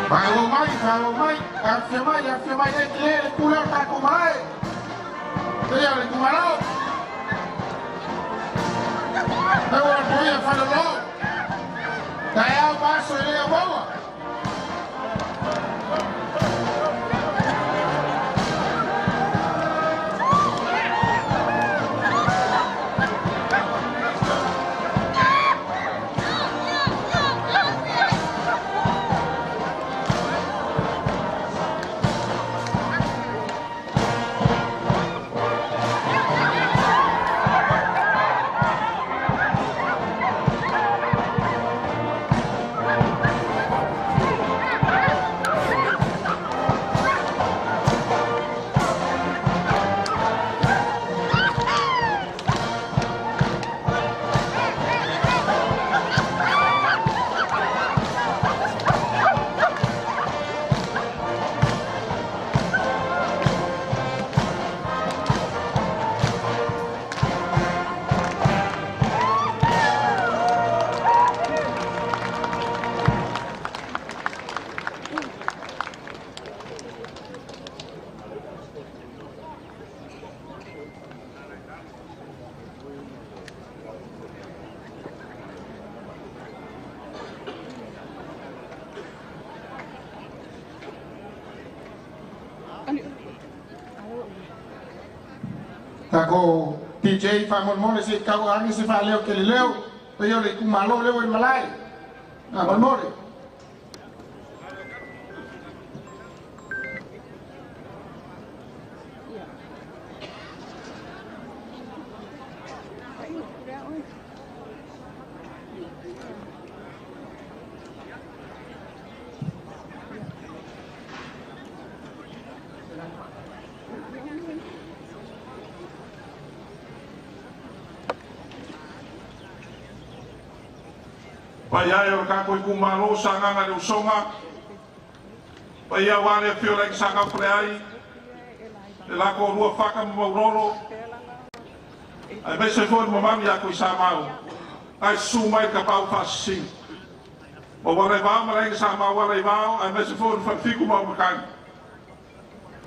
Mai, afirmai, ele pula tá com mais. Ele com mais. Eu apoio, falo logo. Daí eu passo, ele é boa. Ako DJ Famon si kau angin si Valeu que leu, eu le kumalo leu em Malai. Ah, Malmore. Paya yo ka ko kumalo sanga nga usonga. Paya wale fio like sanga preai. La ko rua faka mororo. Ai be se for mamam ya ko samau. Ai sumai ka pau fasi. O wale va mala nga sama wale va ai be se for fa fiku ma makan.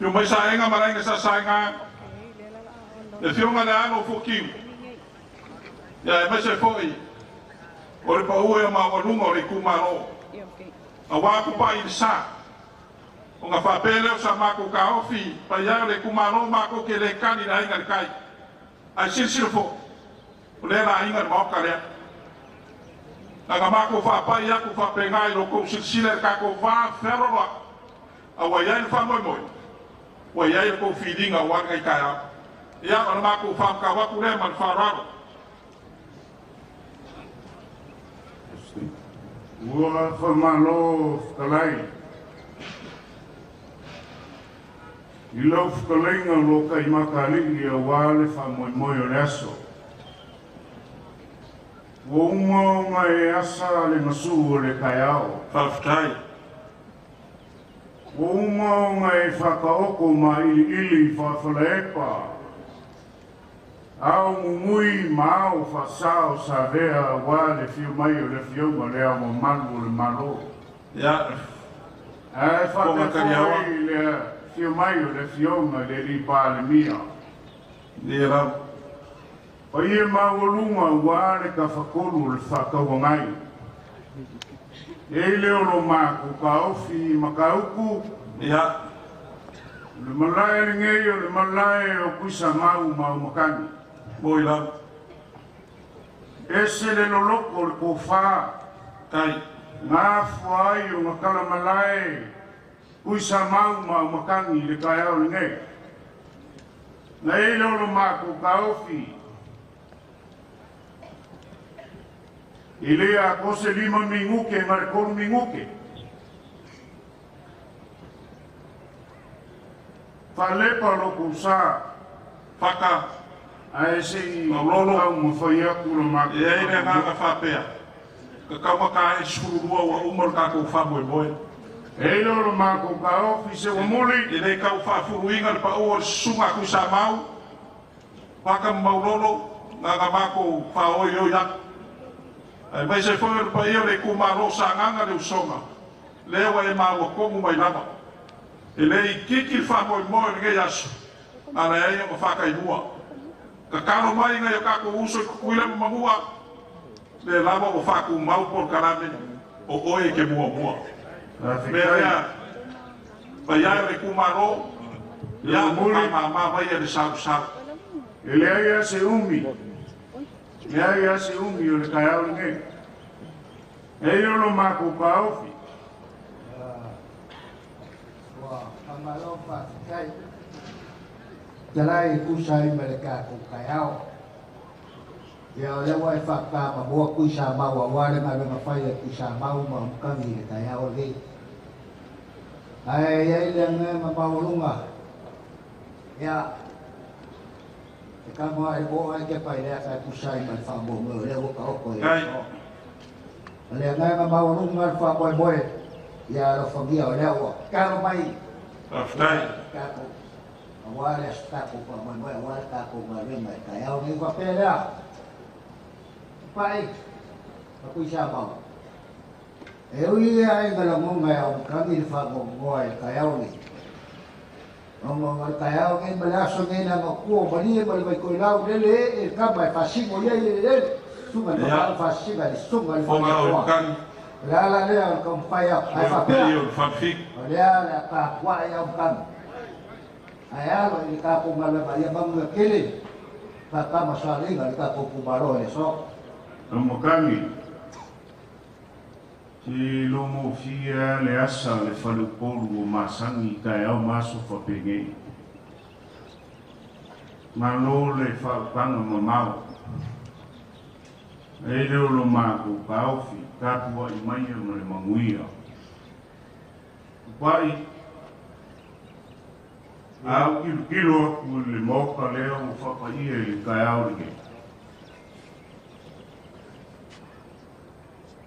Yo mai sa enga mala nga sa sanga. E fio nga na no fokiu. Ya ai be se foi. Ore pa ue ma walunga ore kumaro. A waku pa i sa. O nga whapele o sa mako ka ofi. Pa ia ore kumaro mako ke le kani na inga kai. Ai silsilfo. O le na inga mauka lea. Nga mako whapa ia ku whapengai lo kou silsile ka ko wha wheroa. A waiai le whamoi moi. Waiai ko whidinga wanga i kai au. Ia o mako whamka waku le man whararo. Ua whamalo whkalai. I lau whkalainga lo kai makaligi a wale whamoimoio le aso. Ua unga e asa le masu o le kai ao. Whawhtai. Ua unga e whakaoko ma ili whawhalaepa. Au mumui mau whasao sa vea wā le whiu mai o le whiunga le au manu o le malo. Ia. Ai whakatoi le whiu mai o le whiunga le li pāle mia. Ia rau. O ia maulunga wā le ka whakolu le whakauangai. E leo lo māku ka ofi makauku. Ia. Le malai ngei o le malai o kuisa mau makani. Moi lau. Ese le loloko le ko wha. Kai. Ngā whai o ngā kalamalai. Kuisa mau makani le kai au le ngei. Nga e leo lo māku ka ofi. I lea kose 5 minguke ngare 4 minguke. Whalepa loko sa. Whaka. Ai se Maulolo. Kau mo whai aku lo māku. E ai rea ngā whapea. Ka kauma ka e sururua wa umar ka kou whamoe moe. E loro māku ka ofi se wa muli. I nei kau whafuruinga le pa ua sunga ku sa mau. Whaka maulolo. Ngā mako whaoi o ya. Ai mai se whaoi le pa ia le kumaro sa nganga le usonga. lewa e maua kongu mai lava. E le I kiki whamoe moe nge yasu. Ana e o whakainua. Ka kano mai ngai o kako uso I kukuile mamua. Le lava o whaku mau por karame o oe ke mua mua. Mea Paya le kumaro. Ya mama vai e sau sau. Ele ia se umi. Ele ia se umi o le kaiau nge. E lo mako paufi. Kamalo pa kai. Jalai kusai mereka ku kaiau. Ya le wai fakta ma bo kusa ma wa wa le ma fai kusa ma ma kangi kaiau le. Ai ai le ma ba lunga. Ya. Kamu ai bo ai ke pai le ka kusai ma fa bo mo le wo ka ko ya. Le ngai ma ba lunga fa boy boy. Ya lo famia le wo. Ka mai Aftai. Kako. Awal está com a mãe, awal está com a mãe, mas cai ao nível pera. Pai, aku siapa? Ia ainda não mau kami fago boy cai ao ni. Ngomong cai ao ni belaso ni na ko bani bal ko lau dele ka bai fasimo ia ia. Sungai bakal fasima di sungai. La le kom paya ai fa Fanfic. Olha ka kwa ya kan. Aya lo ni ka ko ngala ba ya bang kele. Ka ka masali ga ka ko baro so. Mokami. Ti lomo fia le asa le falu polu masangi kaiau maso fa pege. Malo le fa panga mamau. E leo lo mago paufi kapua I mai no le manguia. Pai au kilo ku le moka leo fa pa ia le kaiau le.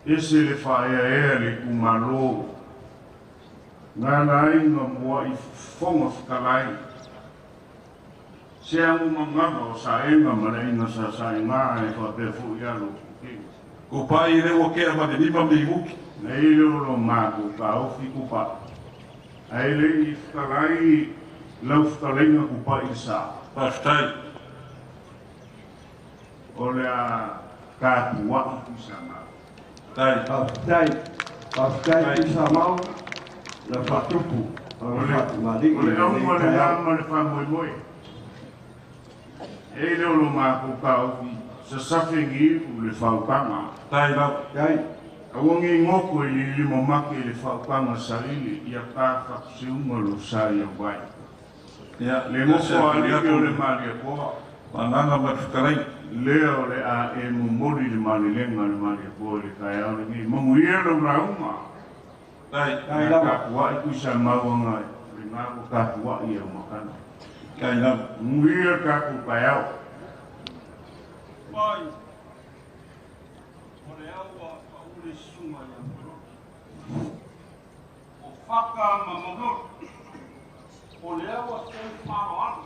Ese le fa ia le ku malo. Ngana inga mo I fonga fikalai. Siang mangaba sa enga maraina sa inga e fa pe fu ia lo. Ko pai re o ke ma de lima mi muki. Nei lo mago ka o fi ku pa. Ai le I fikalai lau fikalenga ku pa isa. Aftai. O le a katua ku sama. Tai. Pastai tu sama la fatupu. O le au mo le ama le fa moi moi. E le lo mago ka o fi sa safengi u le fa upanga. Tai la. Dai. Awangi ngoko I limo make le fa upanga salili ia ka fa siunga lo sa ia wai. Ya Le moko a le le mali ko. Mananga matkarai. Leo le a e mumori le mali lenga le mali ko le kai au ni manguia lo rauma. Tai La ka wa I sa mawanga le ngago ka wa ia makana. kai la. Muia ka ku kai au. Pai, o le aua a ule sunga ia moro. O whaka mamamoro. O le aua sen whanoano.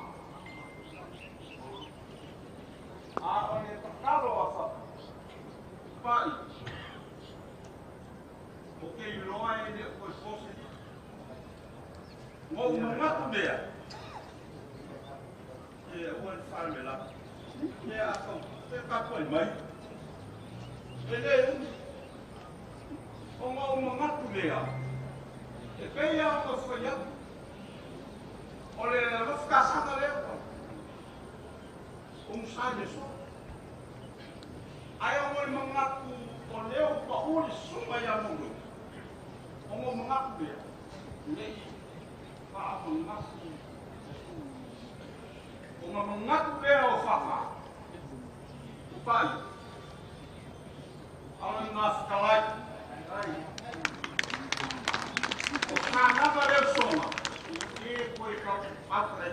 A o le takaro a whaka. Pai, o ke iloa e le koe pose. Ngō umangatu mea. E ua le whare la. E a kau. E kakoi mai. E le o ngā umangatu lea. E kei au ka whai au. O le rafkasanga lea kau. O musai le so. Ai o le mangatu o leo pa uli sunga ia mungu. O ngā mangatu lea. Nei pa a mangatu. O ngā mangatu lea o whaka. Pai, alam ngā whakalai, o kānanga reo songa, I koe kau apre,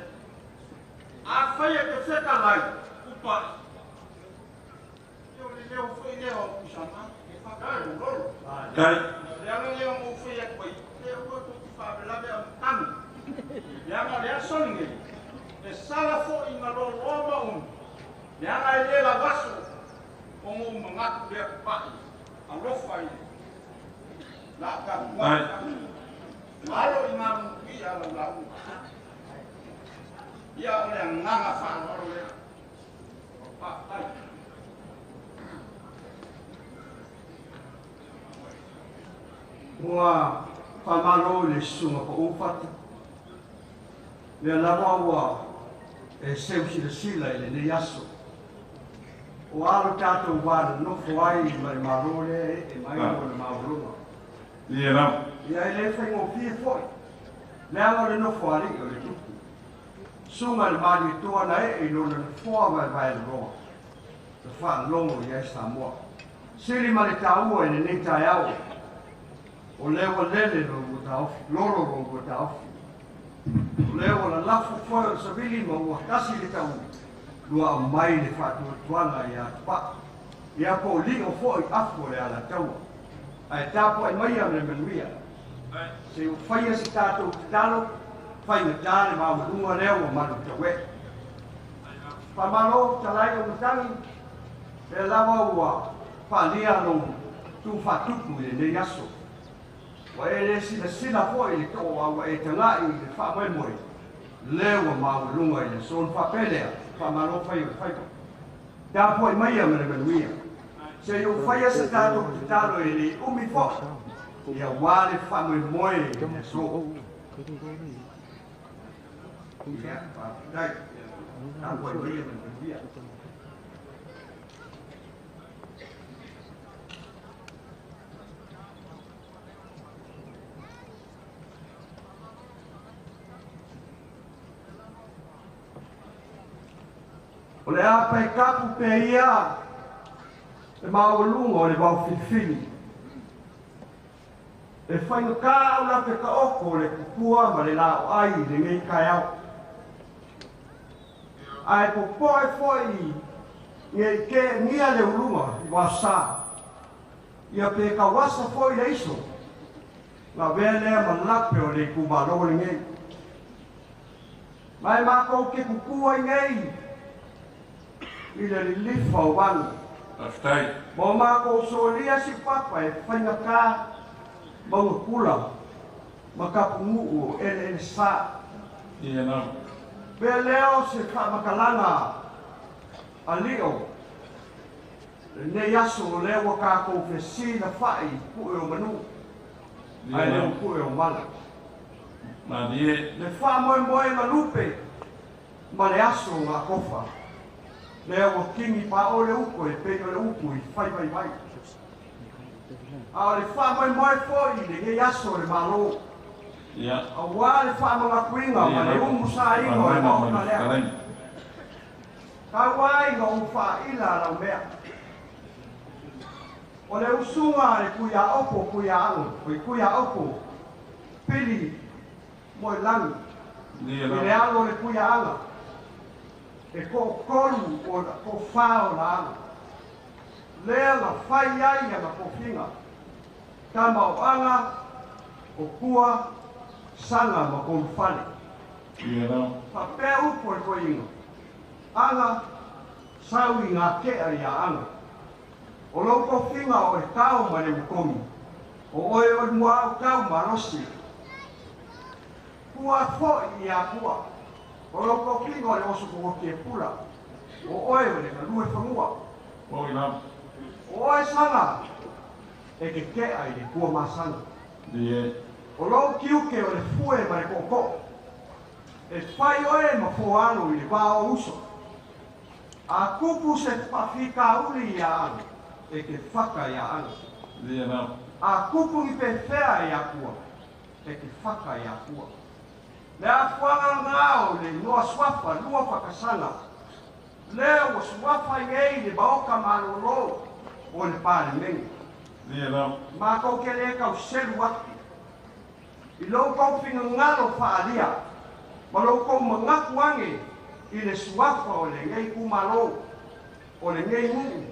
a whai e te whekalai, upai. Eo le leo whai leo o kusama, e whakai o roro. Kai. Leanga leo mo whai e koe, leo koe ko ki whawelawe am tanu. Leanga lea soninge, e sala fo I ngā roro roma unu. Leanga e le la waso, o ngō mangatu lea kupai, a rofa I. Ai. Malo ina ia la. Ia oleh nganga fa oleh. Ai. Wa pamalo le sunga ko ufata. Le lava wa e seusi le sila ele ne yaso. O alo tato wada no fuai mai marole e mai o le mauruma. Ia na. Ia ele fai mo fie foi. Le alo le no fuari o le tuku. Sunga le mali tua na e no le fua vai roa. Le fa longo ia Samoa. Siri mali taua ele ne tai au. O lewa lele rongo taufi, loro rongo taufi. O lewa la lafu foi o savili ma ua kasi le tau. Lua au mai le fatu tuanga ia tupa. Ia po li o foi afo le ala tau. Ai tapo ai mai am le menuia. Se o fai si tato ki talo, fai me tale ma o lunga leo o manu tawe. Pamalo talai o mutangi, e lava ua palia no tu fatuku le ne yaso. Wa ele sila foi le to wa e tanga I le fa mai moi lewa ma lunga ile son fa pelea fa malo fai da foi mai am le menuia se eu fai essa tato talo ele umi fo ia wale fa mai moi so ia fa dai da foi mai am le menuia o le apa e kapu pe ia e maulunga o le wau filifili. E whainga ka au la pe ka oko le kukua ma le lao ai le ngei kai au. Ai po poe foi ngei ke nia le ulunga wasa. Ia pe ka wasa foi le iso. Nga vele ma lape o le kumalo le ngei. Mai mako ke kukua ngei. Ila li lifa o wanu. Aftai. Mo mako solia si papa e whainga ka maua kula. Makapungu ele sa. Ia na. Pe leo se ka makalanga a leo. Ne yaso o leo ka konfesi na fai pu e o manu. Ai leo pu e o mana. Ma nie. Le fa moe na lupe. Ma le aso ngā kofa. Leo o kingi pa o le uko e pe o le uko I fai. A le fa moe foi le nge yaso le malo. Ia. A wa le fa mga kuinga ma le umu sa ingo e mauna lea. Ka wai nga ufa ila la mea. O le usunga le kuia opo kuia anu. Kuia opo. Pili moe langi. Ia Le na. alo le kuia anga. E ko kolu o ko fao la anga. Lea na fai ai na ko finga. Tama o anga o kua sanga ma ko fale. Ia na. Pa pe upo e ko inga. Anga sawi ngā kea ia anga. O loko finga o e tau ma le mukomi. O oe o mua au tau ma rosi. Kua fo ia kua. O loko finga o le oso ko ke pula. O oe o le kalue whanua. O ina. O oe sanga. E ke kea I le kua masanga. Ia. O loko kiuke o le fue ma le koko. E fai oe ma foano I le vao uso. A kupu se pafika uli ia anga. E ke whaka ia anga. Ia na. A kupu I pe whea ia kua. E ke whaka ia kua. Le a whanga ngāo le noa swafa, lua whakasanga. Leo o swafa ngei le baoka marolo o le pāle mengi. Ia na. Mā kau ke le kau seru atu. I lau kau whinga ngalo whaalia. Ma lau kau mangaku ange I le swafa o le ngei kumalo. O le ngei mungu.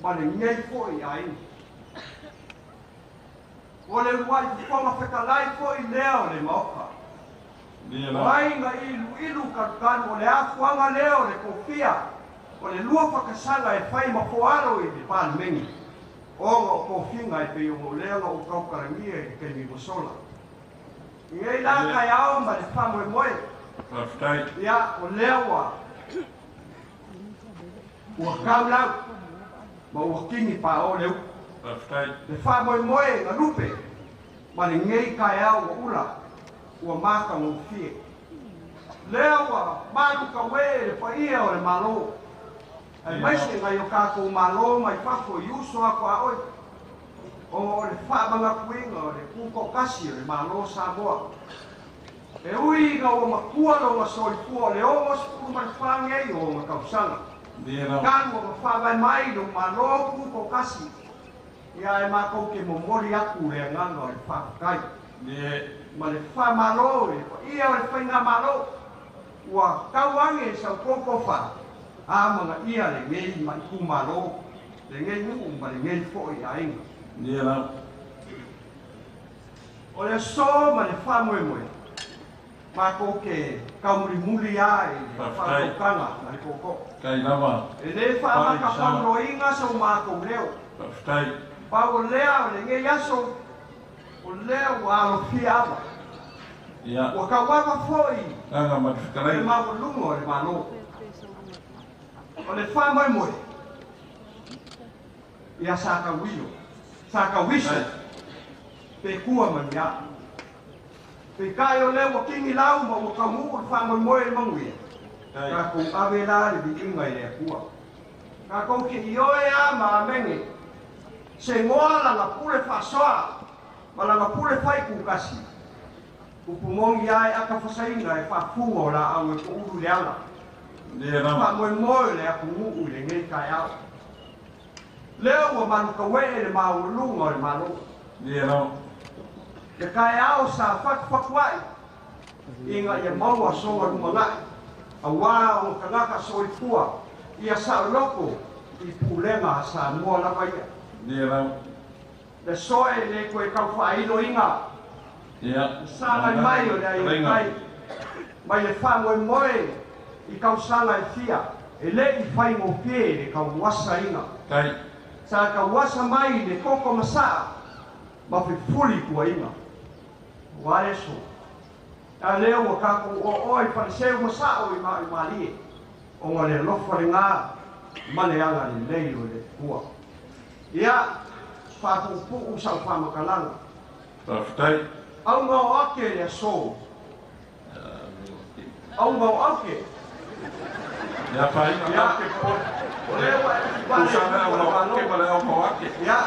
Ma le ngei foi ai. O le wai whanga whekalai foi leo le maoka. Ia na. Wai nga ilu karukaru o le afuanga leo le kofia. O le lua whakasanga e whai mafoaro I le pāle mengi. o ko finga pe o le o ka ka ngi e ke mi sola e la ka ya o ma le fa mo mo ya o le wa o ka la ma o kingi pa o le le fa mo mo e na lupe ma le ngai ka ya o ula o ma ka mo fi le wa ma lu ka we pa ia o le malo ai mai se ngai o ka ko malo mai fa ko yuso a ko oi o le fa banga kuinga o le kuko kasi o le malo sa boa e ui ga o makua lo ma soi fu le o mo su ma fa ngai o ma ka usanga kan o fa vai mai lo malo kuko kasi ia e ma ko ke mo mori aku le nganga o le fa kai ma le fa malo ia o le fa nga malo wa kawange sa koko fa a mga ia le ngei mai kumalo le ngei ngu ma le ngei fo i ainga o le so ma le fa moe moe ma ko ke kaumuri muli ai fa kokanga na le koko e le fa ma ka pano inga so ma ko leo pa o lea le ngei aso o leo wa lo fiava o ka waka foi le ma o lungo le malo o le fa mai moe ia saka wiso pe kua mania pe kai o le wa kingi lau ma o ka mu o fa mai moe mangui ka ko ave la le bikinga le kua ka ko ki io e a ma mengi se ngoala la pure fa soa ma la pure fai ku kasi ku pumongi ai aka fasainga e fa fungo la au ko uru le ala fa mo le aku ngu le ngai kai au leo wa man ka we le ma lu ngol ma lu le kai au sa fak wai inga ye mau wa so wa manga awa o kanga ka so i tua ia sa loko i pulenga sa mo la vai le so e le ko e ka fai no inga sa mai o le mai le fa mo i kausanga e fia e le i fai mo pie le kau wasa inga sa ka wasa mai le koko masa ma fi fuli kua inga wale so a leo wa ka ko o i fa se masa o i mali o ngale lo fa nga ma le anga le leilo le kua ia fa pu sa fa makalanga au ngo ake le so au ngo ake ya pai ya ke po usana o ke pale o ko ake ya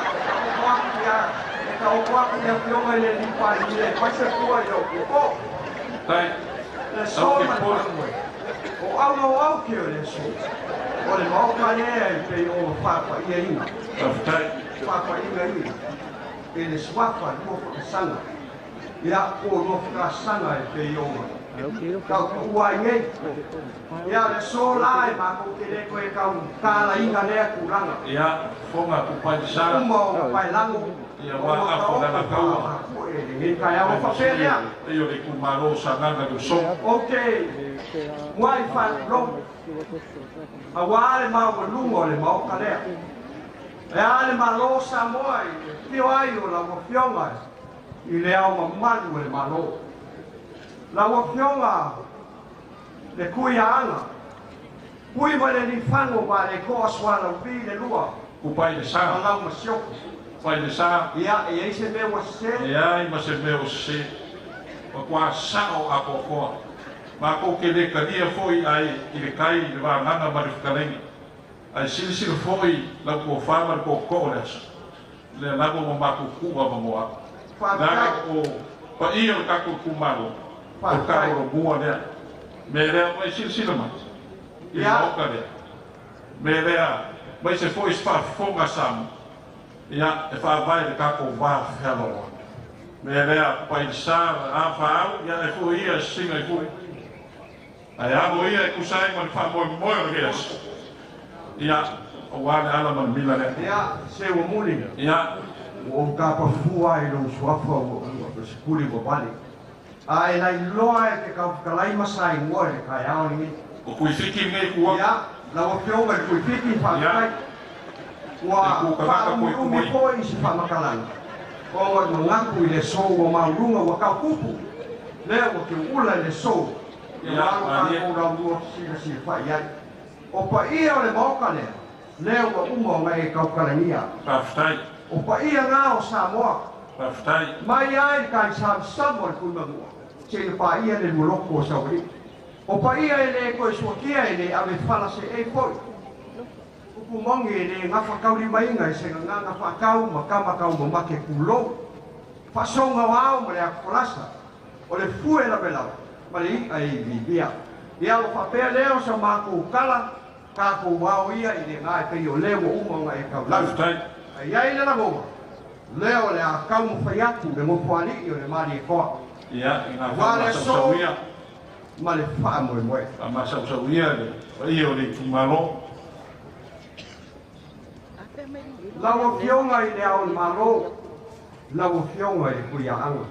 ka o kwa ke yo mai le ni pa ni le pa se tua yo ko tai le so ma o au ke le so o le mo ka le pe o fa pa ia ina tai fa pa ia ina e le swafa mo ko sanga ya o no ka sanga e pe yo kau kuai ngai ia le so lai ma ko ke le ko e kau kala inga le kuranga ia fonga ku pai sa mo pai lango ia wa apo na kau ni ka ya fa feria io le ku malo sa nganga do so okay wai fa lo awale ma ko lungo le ma ka le ale malo sa moi ti ai o la mo fionga i le au ma manu le malo la wafionga le kuianga kui wale ni fango ba le ko aswala bi le lua ku pai le sa ala ma sio pai le sa ia e se me wa se ia i ma se me o se o kwa sa o apo ko ma ko ke le kadia foi ai i le kai le va nganga ma le kalengi ai sil foi la ko fa ma ko ko le la ko ma ku ba mo fa o pa i o ka ku malo o ka o bua le me le o sil ma ia o ka le me le mai se foi fa fonga sam ia e fa vai le ka ko va hello me le pa i sa a fa ia e foi ia singa i foi ai a mo ia ku sai ma fa mo o ges ia o wale ala man mila le ia se o muli ia o ka pa fua i lo swafa o se kuli bo bali ai la loa e ka lai masai mo e ka ia ni o kui fiki ngai kuwa ia la o fionga kui fiki fa kai Wa whaamurumi po I si whamakalanga. O ngoi mangaku I le so o maurunga wa ka kupu. Lea o ke ula le so. Ia wano ka kora mua si whaiai. O pa ia o le maoka lea. Lea o umo ngai kaukarangia. Raftai. O pa ia ngā o Samoa. Raftai. Mai ai kai Samoa le kuima mua. Se le pa ia le muloko o Sauri. O pa ia le koe suakia le ave whala se e koi. Uku mongi le ngā whakauri mainga se ngā whakau ma kamakau ma make kulo. Whasonga wao ma le akolasa. O le fue la belau. Ma le I ai vivia. Ia o whapea leo sa mako kala. Kako wao ia I le ngā e pei o leo uma ngā e kau. Raftai. Ia I le langoma. Leo le a kau mo whaiatu le mo whali I o le mari e koa. Ia, ina whamasauia. Ma le wha moe moe. Whamasauia le. Wai o le tumalo. Lawa fionga I le ao le malo. Lawa fionga I kuia anga.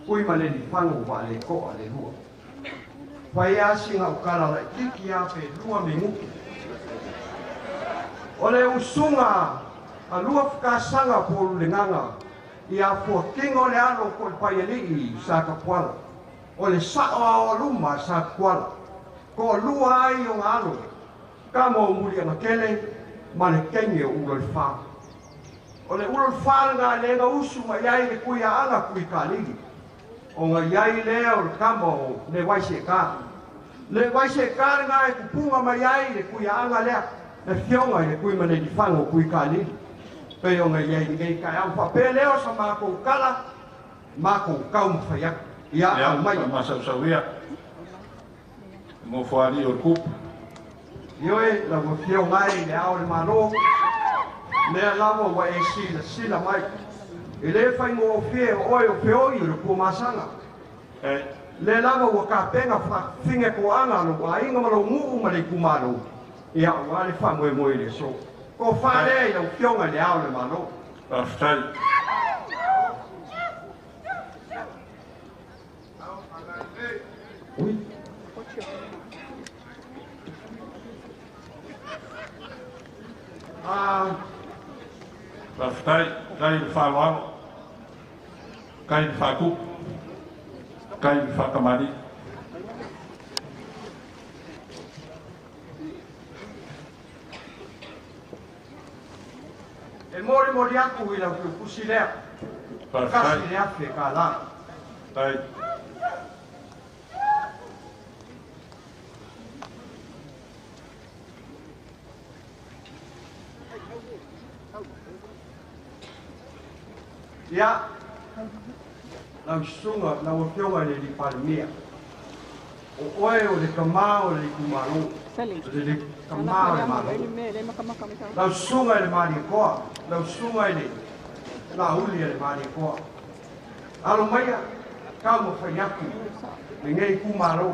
Kui ma le ni whangu wa le koa le lua. Whai asinga o kara la tiki a pe lua me nguki. O le usunga a lua whakasanga polu le nganga. Ia fua kingo le alo ko le paialii sa ka kuala. O le sao o luma sa kuala. Ko lua ai o ngalo. Ka mo muri ana kele ma le kenge o ulo le wha. O le ulo le wha ngā le ngā usu ma iai le kuia anga kui ka ligi. O ngā iai lea o le kamo le waise ka. Le waise ka ngā e kupunga ma iai le kuia anga lea. Le fionga le kui ma le di whango kui ka ligi. Pei o ngai iei ngai kai au whape leo sa mako kala, mako kau mwhaiak. Ia au mai. Ia, whamasauia. Mo whaari o kup. Ioe, la wa fio ngai le ao le maro. Lea lama wa e sila mai. I le whai mo fie o oi o peoi o le pumasanga. Le lama wa ka penga whinge ko anga no wa inga malo ngu ma le kumaro. Ia, wa le wha moe moe le so. Ko whare I au fionga le ao le mano. Raftai. Ui. Raftai, kai le whaloalo. Kai le whaku. Kai le whakamari. E mori aku I lau ki kusi lea. Kasi lea fe ka la. Tai. Ia. Lau sunga, lau fionga le li palmia. O oe o le kamao le kumaro. Le kamao le maro. Lau sunga le mari koa. Lau sunga le. Lau uli le mari koa. Alo maia. Kau mo whaiaku. Me ngei kumaro.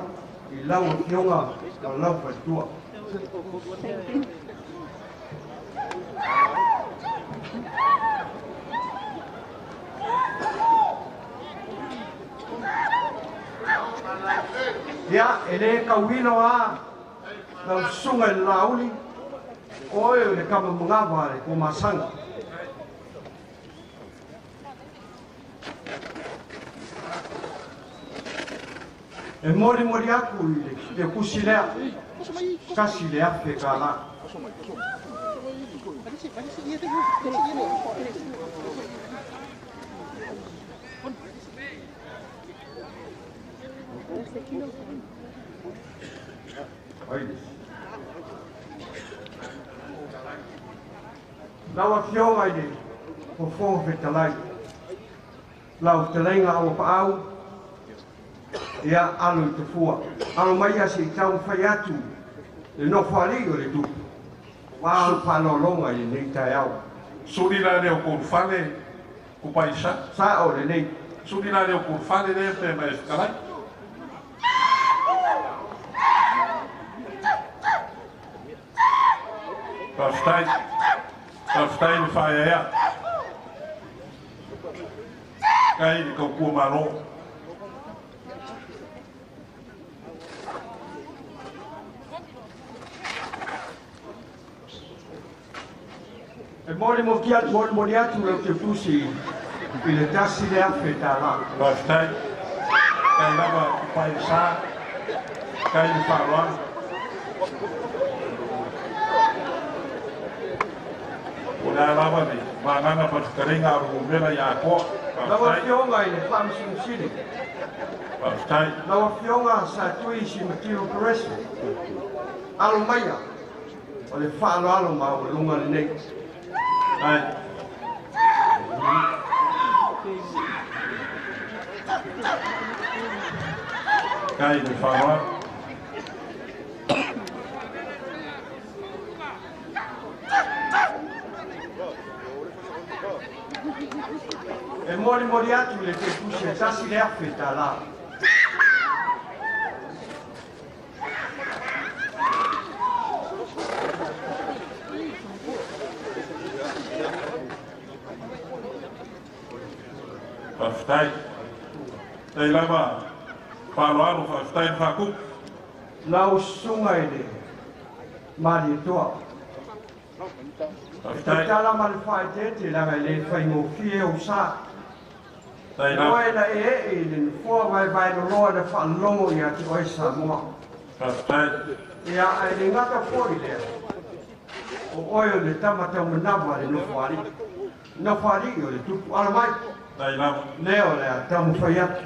I lau fionga. Lau whaitua. Ia, e le kauhino a lau sunga le lauli oe o le kama mungawa le kumasanga. E mori aku I le kusi lea kasi le afe ka la. Lau a fionga I le po fetalai. Lau te lenga o paau. Ia alu I te fua. Alo mai a se tau whai atu. Le no whari o le tupu. Wao whanolonga I nei tai au. Suri la leo ko whale ko paisa. Sa o le nei. Suri la leo ko whale leo pe mai whakalai. Raftai ni whae ea. Kai ni kau kua maro. E mori mo kia mori atu le te pusi i le tasi le afe tā la. Pastai, kai lava pai sa, kai ni whāroa. O nā lava ni, mānganga patikaringa aru mera i a koa. Lawa fionga i le Whamsung City. Pastai, Lawa fionga sa tui si Matiro Peresi. Alo maia, o le whaalo ma o lunga le nei. ai, kai ni whāroa. E mori atu le te pusi e tasi le afe tā la. Pastai, tei lava whāroa pastai whākup. Lau sunga i le mari toa. Pastai, Tala ma le whae te langa i le whaingo fie o sa. tei lava. Oe na e le fua vai no loa le whaalongo i ati oi Samoa. Pastai, Ia ai le ngata fori lea. O oe o le tamata o manawa le nofari. Nofari o le tupu ala mai. tei lava. Leo le a tamu whai atu.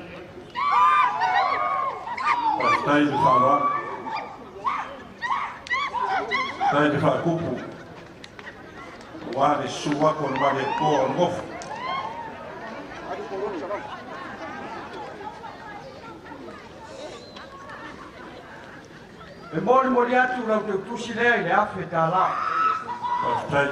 Pastai ni whāroa. Tei ni whākupu. Wāre sua kon wāre koa ngofu. E mori atu lau te tusi lea i le afe tā la. Pastai,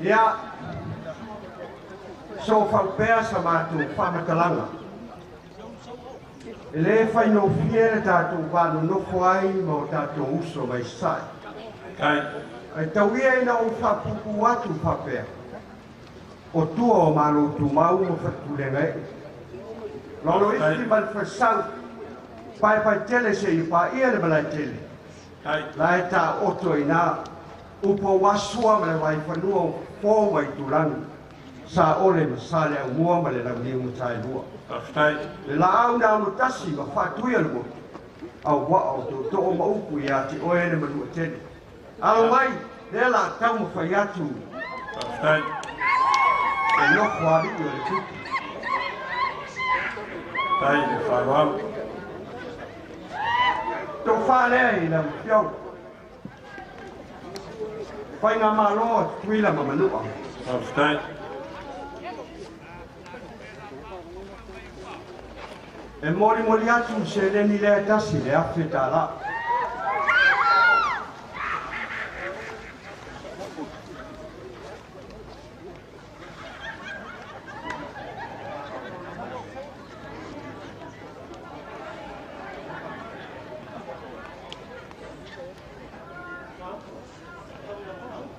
Ia, so whaupea sa mātou whamatalanga. E le whaino fie tātou wāno nofo ai ma o tātou uso mai sai. kai, Ai tau ia ina o whapupu atu whapea. O tua o malo tu mau mo whaturenga e. Lolo iti mal whasau. Pai tele se i pa ia le malai tele. kai, Lai tā oto i nā. Upo wasua ma le wai whanua fō mai turangi. Sa ole ma sa le au mua ma le lau niu mutai lua. pastai, Le la au nā mutasi ma whatuia le mo. Au wa au tō tō ma upu i ati oe le manua tele. Au mai, le la tau ma whai atu. pastai, E noko ari o le tupu. tei ni whāroa. Tō whālea i lau whiau. Whai ngā māloa tuila ma manua. Pastai, E mori atu se reni lea tasi le awhi tā la.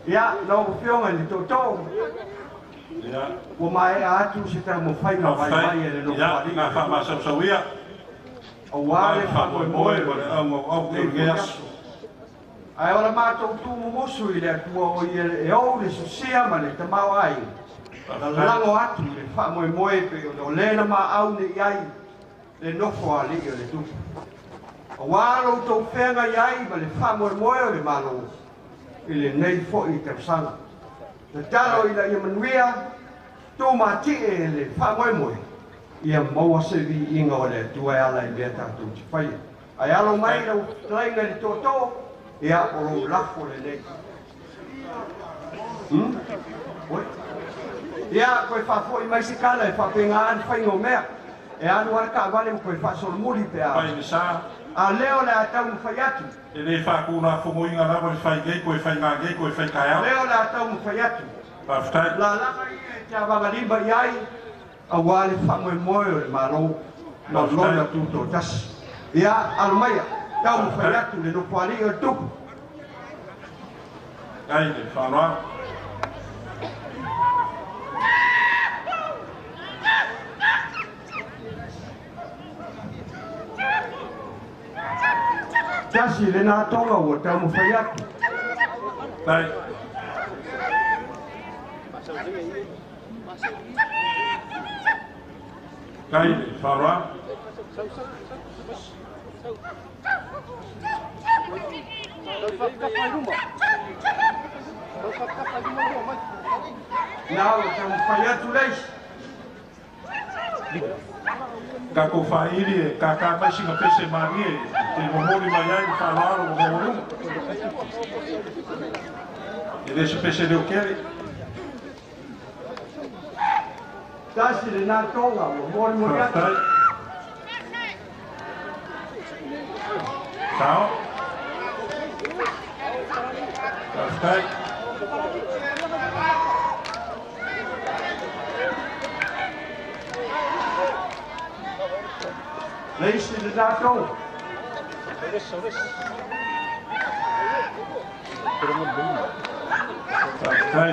Ia, nau whionga ni tō tō. ia, O mai atu se tā mo whai ngā vai mai e le no ia, whari. ngā whamasausaua. O wāre whamoe moe au ke asu. Ai ora mātou tūmu mosu i le atua o i e au le susia ma le tamau ai. Na lango atu le whamoe moe pe o lena ma au ne iai le nofo a li o le tupu. O wālo tau whenga iai ma le whamoe moe o le malo i le nei fo i te sanga. Le talo i la i manuia tō mati e le whamoe moe. Ia maua se vi inga o le atua e ala i lea tātou te whaia. Ai alo mai rau lainga li tōtō. Ia o lo lafo le nei. Oi. Ia koe whafo i mai si kala e whapenga an whaingo mea. E anu ar ka wale koe whasol muri pe a. Pai ni sa, A leo le atau mu whai atu. e le whakuna whungoinga lawa ni whai gei, koe whai ngā gei, koe whai kai au. Leo le atau mu whai atu. Pastai, La langa i e te awangarimba i ai. A wale whamoe moe o le maro. Na lona tūtō tasi. Ia alo maia. Tau mu whai atu le no whari o tupu. Ai le whanua. Tasi le nā tonga ua tau mwhai atu. Ai. Ai le whanua. Nā ua tau mwhai atu leis. Ka ko whairi e ka ka maisi na pese mani e te momori mai ai ni whanaro mo moru. E le se pese leo kere. Tasi le nā tonga ua mori mori atu. Whaftai. Tau. Whaftai. Leis le nā tonga. Whaftai.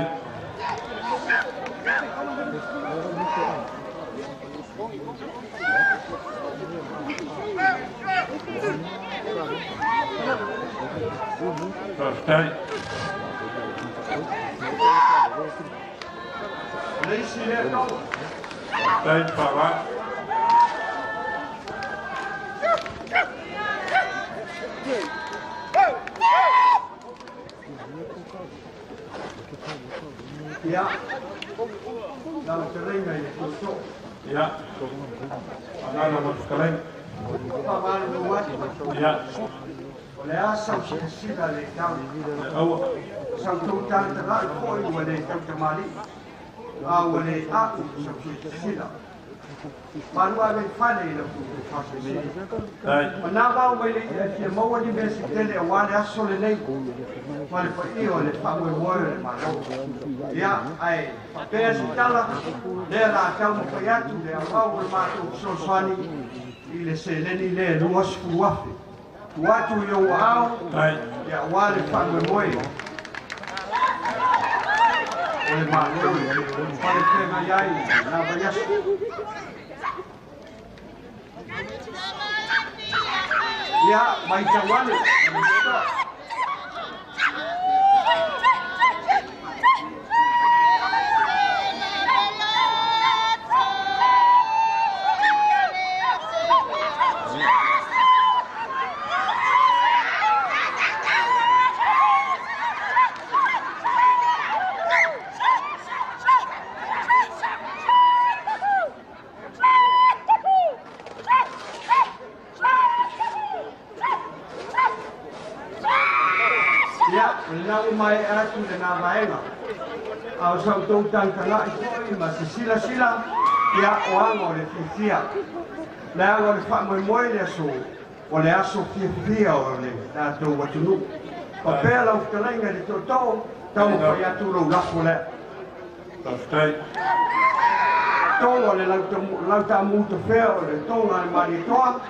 Whaftai. Leis le tonga. Whaftai whawa. Ia. Nau te reina i te so. Ia. Anana mo whakaleng. Pamana no mati. Ia. O le asa o se sila le tau. Aua. Sau tau tanta rai koi ua le tau te mali. A ua le aku sau se sila. Manua le whane i la putu whase me. Ai. Nā wau mai le ia fia maua ni me se tele a wale aso le nei. Ma le pa io le whamoe moe le malo. Ia, ai, pēa si tala, lea la tau mo pai atu le a wau le mātou sosoani i le se leni le lua sifu wafe. Tu atu i o au, Ai. ia wale whamoe moe. O le malo, wale pēma iai, nā vai aso. Ia, mai ta wale, nau mai atu le nā vaenga. Au sau tau tangkanga i koi ma se sila sila ia o anga o le fifia. Le anga o le whamoe moe le aso o le aso fifia o le nā tau watunu. Pa pēa lau whakalenga le tau tau, tau whai atu rau lafo le. Whaftai. Tonga le lau ta mūta whea o le tonga le mari toa.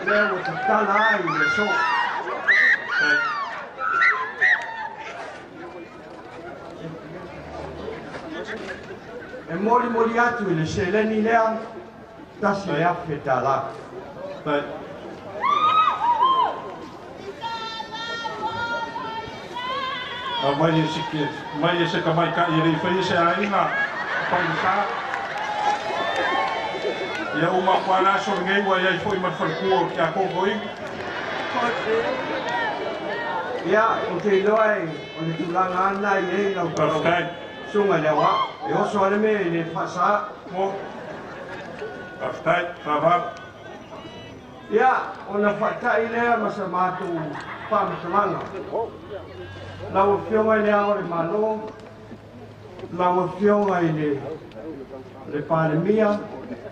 Le o te tala ai le so. Ai. E mori mori atu i le seleni lea, tasi le awhi tā la. Ai. Mai e sike, mai e se ka mai ka i rei whai se a inga, whai sa. Ia uma kwana so ngei wa iai fwoi mat whalkua ki a koko inga. Ia, o te iloai, o le tūlanga ana i ei lau parau. Whaftai. Sunga le wa, e oso ale me i le whasa. Mo. Whaftai. Whawa. Ia, o na whatai lea ma sa mātou whamatamanga. Lau whionga i le awa le malo, lau whionga i le pandemia,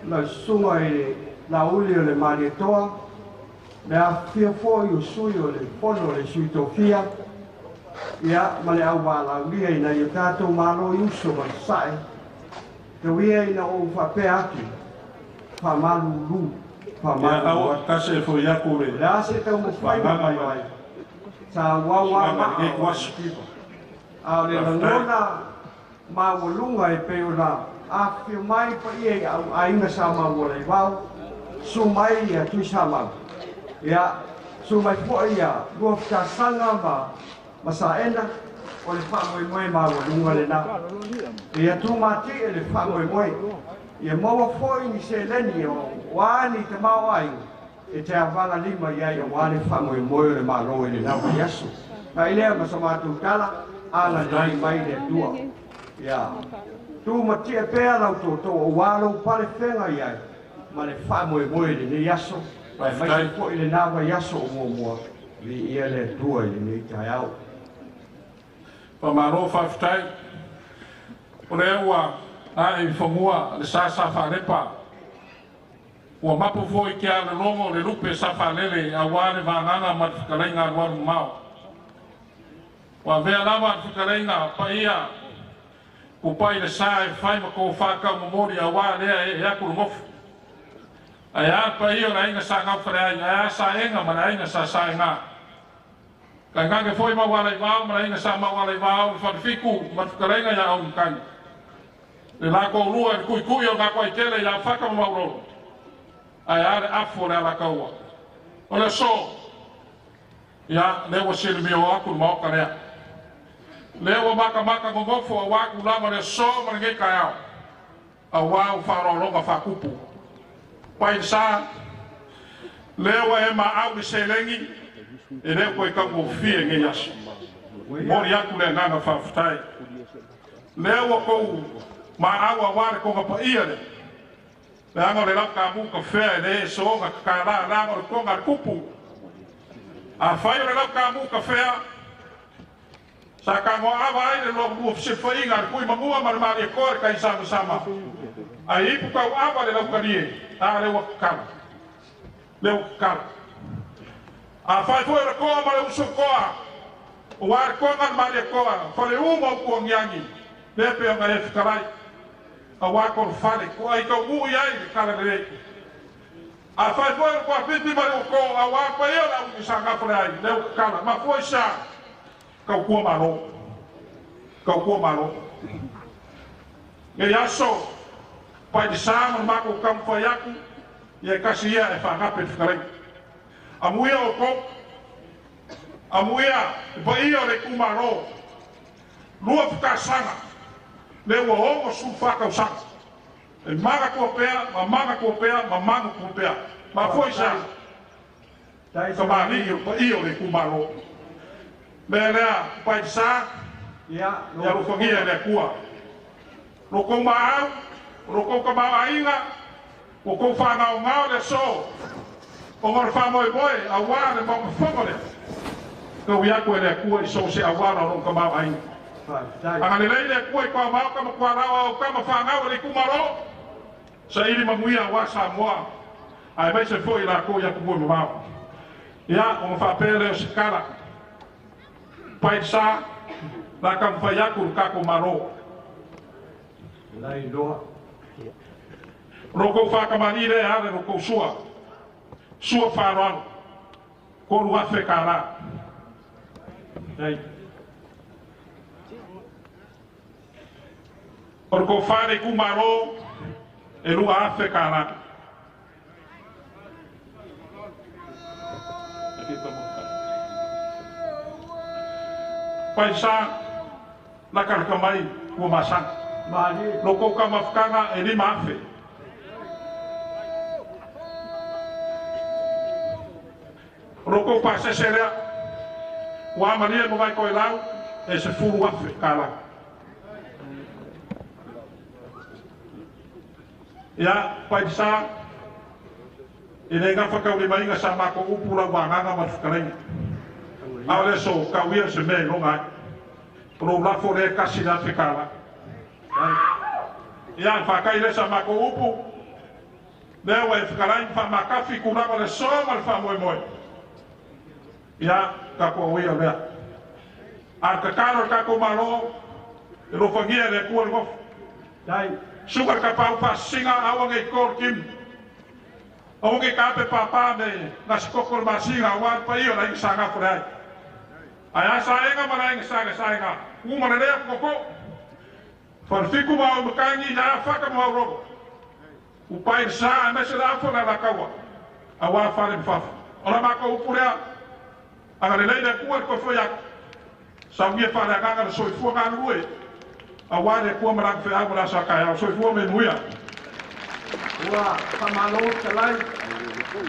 lau sunga i le lauli o le marietoa, le a whia fōi o sui o le pono o le sui tōwhia, ia, ma le au wālaulia i na i o tātou malo i uso ma sae, te wia i na o whapea aki, whamalu lu, Ia au kase fwoi aku le. le ase tau mo whai mai mai. Sa wawa Mama ke kwasu. a le ngona ma wolunga e pe ona a fi mai pa ie au ainga sa ma wole wau su mai ia tu sama ya su mai po ia go ka sanga ma sa ena o le fa moi ma wolunga le na ia tu mati e le fa moi ia mo fo ni se leni o wani te mau ai e te avanga lima ia ia wani fa moi le ma ro le na yasu na ile ma sa ma tu kala ala dai mai le dua ya tu mati e pe ala to o walo pale fenga ia ma le fa moi le ni yasu mai po ile na wa yasu mo li ia le dua le ni tai au pa maro fa ftai o le ua a e fongua le sa fa lepa o mapu foi ke ala longo le lupe sa fa lele a wale vanganga ma fikalenga wa mau wa vea lava fikalenga pa ia o pai le sa e fai ma ko fa ka memori a wale e aku mof ai a pa ia na inga sa nga frai a sa enga ma na inga sa nga kanga foi ma wale va ma inga sa ma wale va fa fiku ma fikalenga ya un kan le la ko lua ku o ga ko tele ya fa ka ma ro ai are afo le la kaua o le so ya le wa sel mi o aku ma ka le le wa maka go go fo wa ku la ma le so ma nge ka ya a wa fa ro ro fa kupu pai sa le wa e ma au se lengi e le ko ka go fie nge yaso mo ya ku le nga fa ftai le wa ko ma awa wale ko pa ia le anga le la ka mu ka fe le so ka la la ko ka kupu a fa le la ka mu ka fe sa ka mo ava ai le lo mu se fa inga ku ma mu ma ma e ko ka isa sama ai pu ka ava le la ka ni a le wa ka le ka a fa fo le ko ma le so ko o wa ko ma le ko fa le u mo ko nyangi le pe nga e fikarai a wa ko fale ko ai ka mu ia i kala le a fa fo ko piti ma ko a wa pa ia la u sa ka fle ai le kala ma fo sa ka ko ma ro nge ya so pa di sa ma ko kam fa yaku ye ka si ia e fa ka pe fikarai a mu ia ko a mu ia pa ia le ku ma ro lua fika sanga le wa o su fa ka sa e maga ko pea ma foi sa dai so ma ni io le kumaro le pa sa ya ro ko ngia le kua ro ko ma ro ko ka ma ainga o ko fa na o ngao le so o mar fa mo boy a wa le mo fo le ko ya ko le kua i so se a wa ro ka ma ainga anga le leile koi kwa mau kama kwa rawa o kama whangau le kumaro sa ili mamuia wa Samoa ai mai se foi la ko ya kubo mau ya o fa pele o skala pai sa la kam fa ya ku ka ko maro lai doa roko fa kama ni le ale roko sua faron ko wa fe kala dai Orko fare kumaro e lua afe kana. Paisa na karkamai kumasan. mani Loko kamafkanga e lima afe. Roko pase serea wa mania mo vai koilau e se furu afe kala. Ya pai sa ine ga fa ka uli mai ga sa ma ko upura wa nga ma fkarenga ale so ka wi se me no ga pro la fore ka si da fekala ya fa ka ile sa ma ko upu de wa fkarenga fa ma ka fi ku na le so ma fa mo ya ka ko wi ole ar ka ka ko ma lo ro fa gia le ku mo dai sugar ka pa singa awang e korkim awang e kape papa me nas kokol masinga wan pa iyo na isanga fray aya saenga mana ing saenga uma na lea koko farfiku ma makangi na faka ma robo o pai sa na se la fona la kawa awa fare fa ora ma ko purea aga le leina ku ko foi ak sa mi fa la kanga so fu ka ruwe awa le ku ma fe agora sa ka ya so fu me nuia wa kamalo talai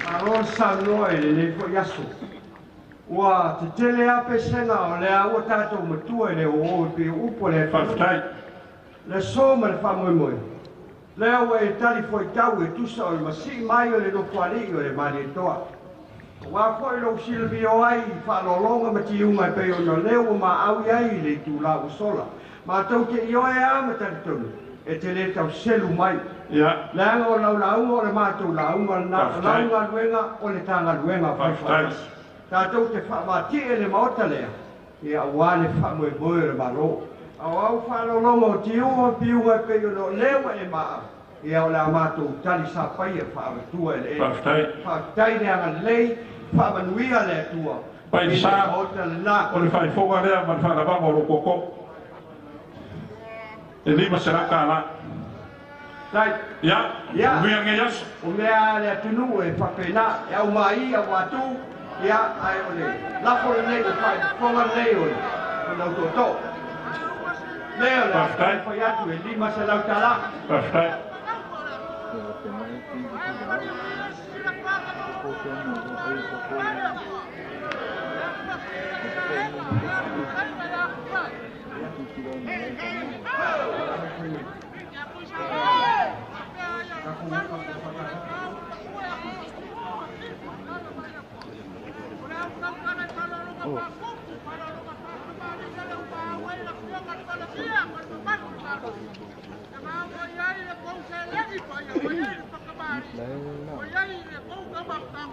malo sano e le fo yaso wa te tele a pesena o le a tato matua le o pe upo le faftai le soma le famoi moi le o e tali foi tau e tusa o masi mai o le no kwali o le mali toa wa foi lo silvi o ai fa lo longa ma ti unga pe o no le o ma au ai le tu la o sola ma tau ke io e a ma tanto e te le tau selu mai ya la o la le ma tu la unga na la unga luenga o le tanga luenga faftai tātou te whaamati e le maota lea, e a wāne whamoe moe le maro. Au whanalonga o te ua piunga pe no lewa e maa, e au la mātou tali sa pai e whaamatua e le. Whaatai ne anga lei, whaamanuia le tua. Pai sa, o le whai whonga lea man whanawanga o lo koko. E lima seraka la. Tai. Ya, uia nge yaso. O mea le atunu e whapena, e au mai a watu, ia ai ole la por nei o fai fonga nei o no to leo la fai atu e lima se la tala perfect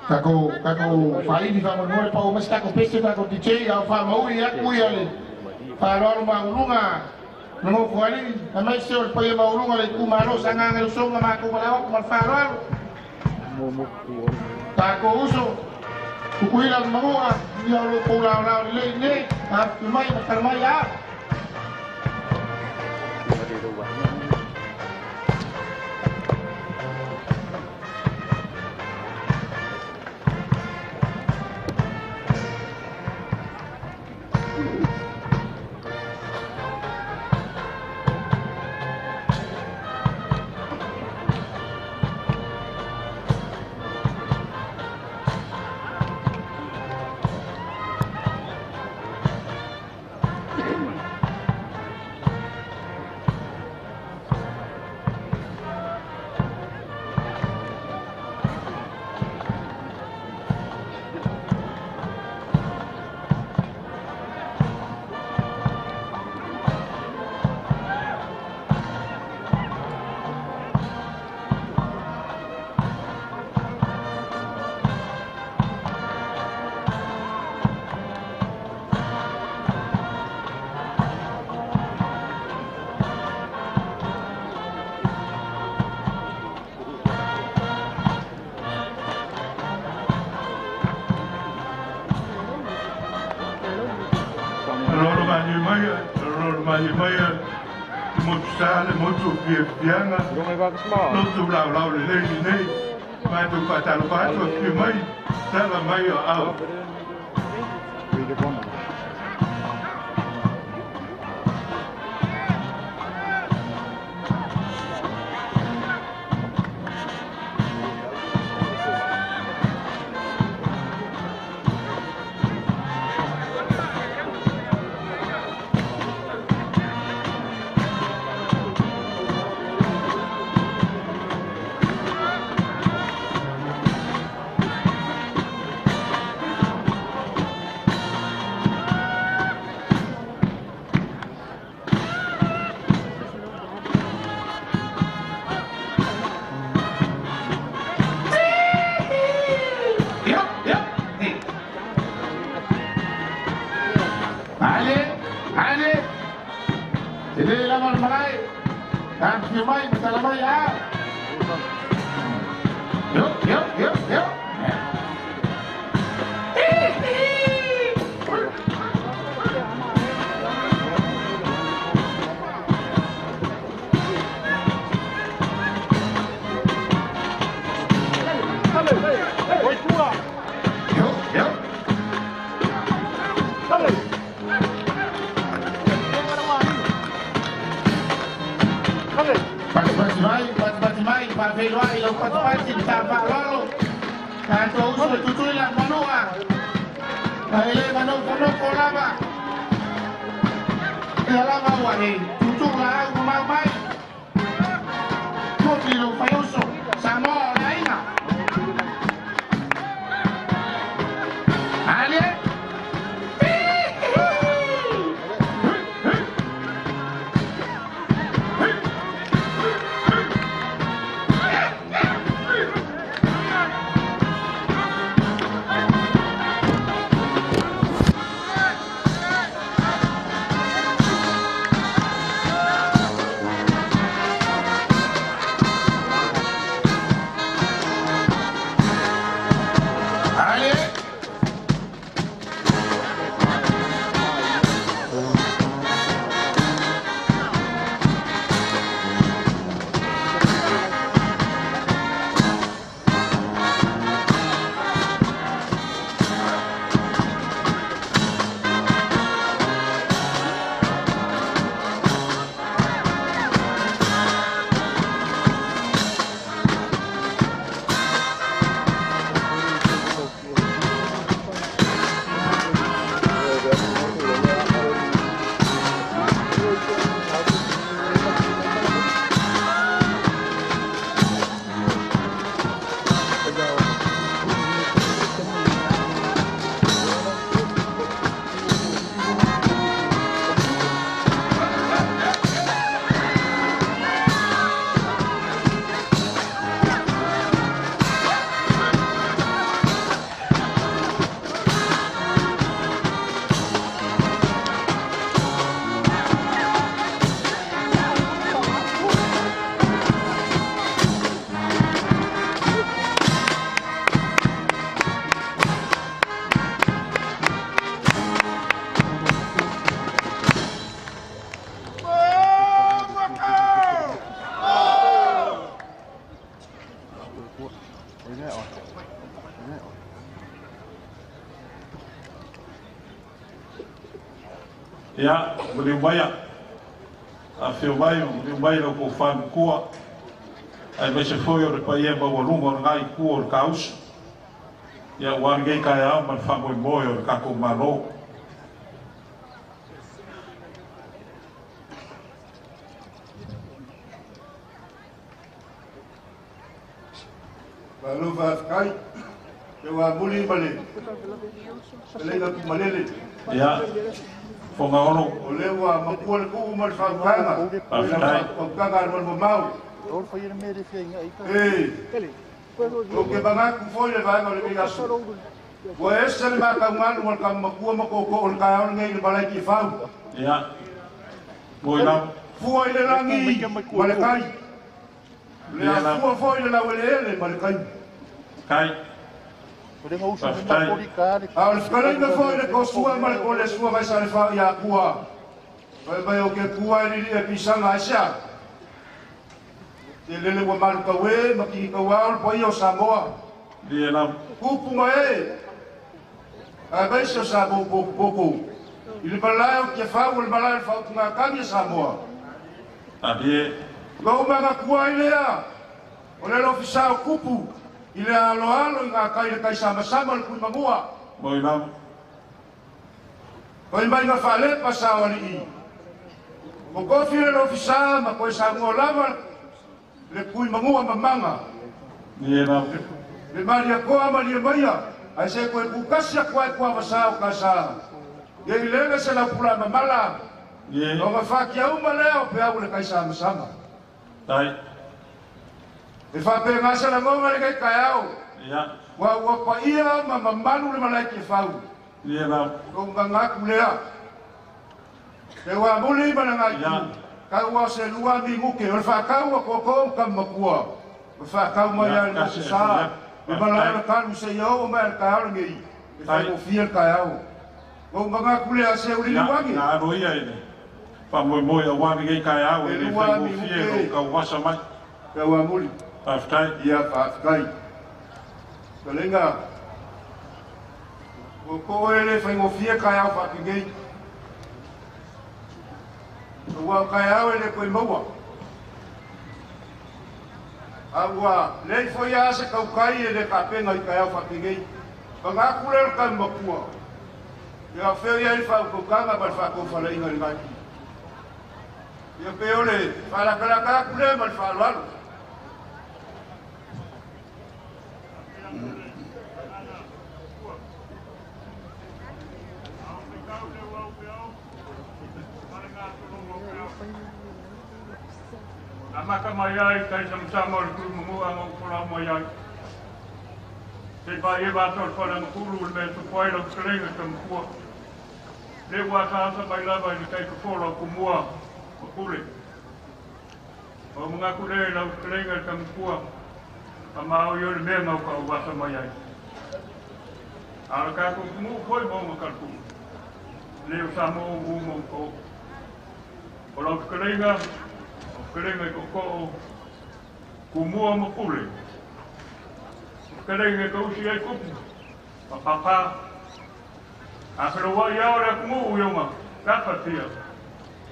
Kako fai di fa mo pa o mas kako pese kako DJ au fa mo ia ku ia le fa ro ma ulunga no ko ali na mai se o pa ma ulunga le ku maro sanga ngal so ma ko ma ma fa ro tako uso ku ku ila ma mo ia lo po la le ne a mai ma mai ya Pianga, no tu lau le nei, ma tu patalo pato che mai, tala mai au. Vai, pati mai, pa veloai, lau pati ta pa lolo. Tanto uso tutui la manoa. Ele mano kono kolaba. Ela mawari, tutu la mai. Kopi lo fayuso, samo laina. Ale. Ya, boleh bayar. Afio bayo, boleh bayar ko fan kuwa. Ai vai se foi o paia ba walungo ngai kuwa o kaus. Ya warga kaya man fa mo moyo ka ko maro. Lalu kai, jawa buli balik. Selega kumalele. Ya, fonga oro. Olewa makual ku umal sa kanga. Pagkagan mo mau. Oke banga ku foi le vai ngol bigas. Wa esel ma kamal wal kam makua makoko ol kaon ngai balai ki fau. Ya. Boina. Foi le rangi balakai. Le afua foi le lawele balakai. Kai. Al sekarang na foi le kosua mal ko le sua vai sa le fa ya kua. Vai o ke kua ni e pisang asia. Lele wa malu kawe maki kawal po yo Samoa. Dia nam. Kupunga e. Abai so sa bobo. Ile balai ke fa ul balai fa tunga kangi Samoa. Adie. Go manga kua ile ya. Ole lo fisa kupu. Ile alo nga kai sama-sama ku mangua. Boina. Koi mai nga fale pasawali. Ko kofi lo fisa ma ko sa ngolava. Le kui mangua mamanga. Dia nam. Le maria koa maria maya. Ai se koe kukasia koe kua wasao kasa. Ye ilega se la pula mamala. Ye. O mafaki au maleo pe au le kai sama-sama. Tai. E fa pe ngasa la ngonga le kai kaiao. Ya. Wa pa ia mamamanu le malai ke fau. Dia nam. Ko ngaku lea. Te wa muli mana ngai. Ya. Kau wa se lua minggu ke o fa kau wa koko kam makua. O fa kau mai al sa. E bala ka se yo o mai ka ngi. E fa ko fiel kaiao. Ko ngaku lea se uri wangi. Na roia ine. Pa mo a wangi kai au e fa ko fiel ka wasa mai. Ka wa muli. Aftai. Ia aftai. Kalenga. Ko ele fa mo fiel kaiao fa ngi. Wa kaya ele ko maua. Awa, lei foi asa kaukai e le kapenga I kaya whakingei. Pangakule ka makua. Ia feo ia I whakukanga ma whakufala inga I ngaki. Ia peole, whalakalaka kule ma whalwalu. Amaka mai ai kai sama o ku mo amo pula mai ai. Te vai e va tor fora no kuru me tu poi lo krenga tam ku. Le wa ta sa bai la bai kai ku fora ku mo o kule. O mga kule lo krenga tam ku. Ama o yo me no ka wa sa mai ai. Ala ka ku mo foi mo mo ka ku. Le sa mo mo ko. O lo krenga Kerenga ko kumua mapule. Kerenga ko usi ai kupu. Papa. Afero wa ya ora kumu yoma. Kapa tia.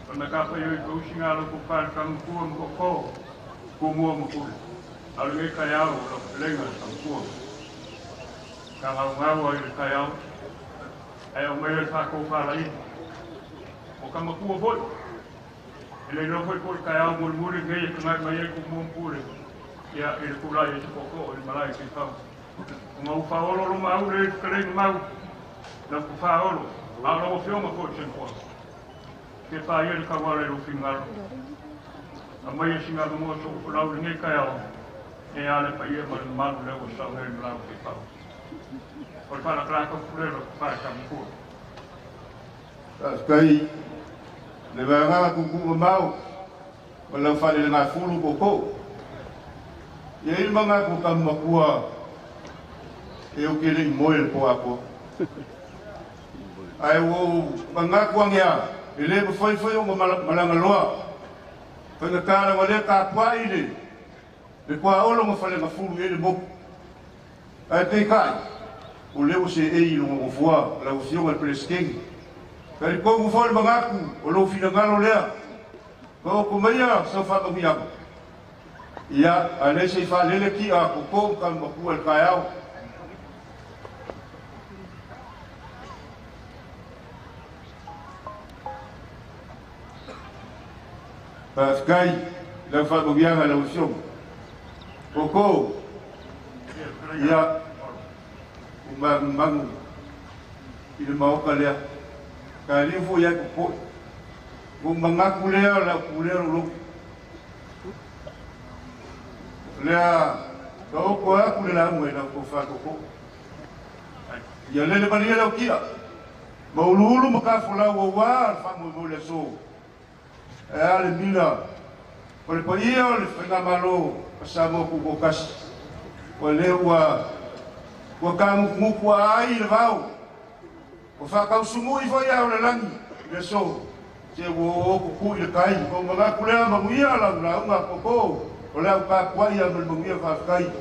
Kana kapa yo ko usi ngalo ko par kam kuo ko kumua mapule. Alwe kayao lo kerenga sampuo. Kama ngawa I kayao. Ayo mai fa ko fala I. O kama kuo boy. Ele não foi por cair o murmúrio que ele não vai ir com um puro. E ele pula e se colocou, ele malai que fala. Uma o faolo no mau, ele creio mau. Não o faolo. A não filma por sem por. Que pai ele cavaleiro final. A mãe singa do moço o lau ninguém caiu. E ela para ir mas mal levou só ele lá que fala. Por para claro com puro para campo. Kai le vanga ku ku mau wala fa le na fulu koko ye il manga ku kam makua e o kele moel po apo ai wo manga ku ngia ele foi o malanga loa quando cara wale ka kwa ile le kwa olo mo fale mafulu ele mo ai te kai o leo se e no mo voa la usio al presking Kari ko ngufol mangaku, olo finangalo lea. Ko kumaya sa famangiyam. Ia, ane se fa lele ki a ko kan maku al kayao. Paskai, la famangiyam ala usyon. Koko, ia, umang ilmao kalea. Kali fu ya ko manga kulea la kulea lu lea ko ko kulea mo na ko fa ko ya le bani la kia maululu maka fula wa fa mo le so ale mila ko le paia le fanga malo pasamo ko kas ko le wa kam mu ko ai le vau o whakau sumu I whai au le langi, le so, te wo o kuku I le kai, o mga kulea manguia lang la unga koko, o leo ka kuai a manguia whakai.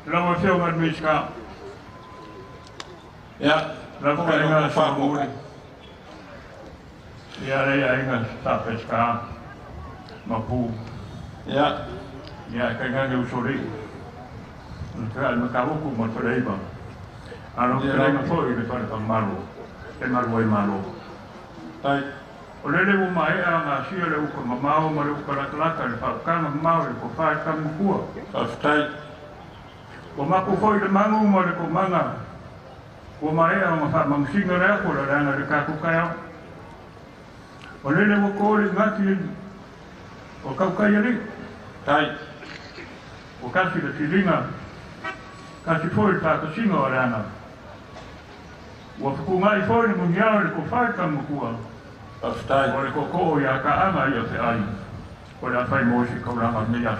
Lawa feo ngat miska. Ya, lawa ka inga sa muri. Ya le ya inga sa peska. Mapu. Ya, ya kaya nga usuri. Kaya makaruku mo pala iba. Ano kaya nga po ito para pang malo. Kaya maluay malo. Tay, olele mo mai ang siya le uko mamao malu kalaklaka le pa kama mamao le ko pa kama kuwa. Tay, kumaku foi le mangu mo le ko manga. Kumai ang mangsinga le ako le rana le kaku kaya. Olele mo ko le ngati o kau kaya rin. Tai, o kasi le tilinga, kasi foi ta kasino arana. O fukungai foi le mungiao le kofai kamukua. Tai, o le koko ya ka ama ia te ai. O le afai mosi kauranga mea.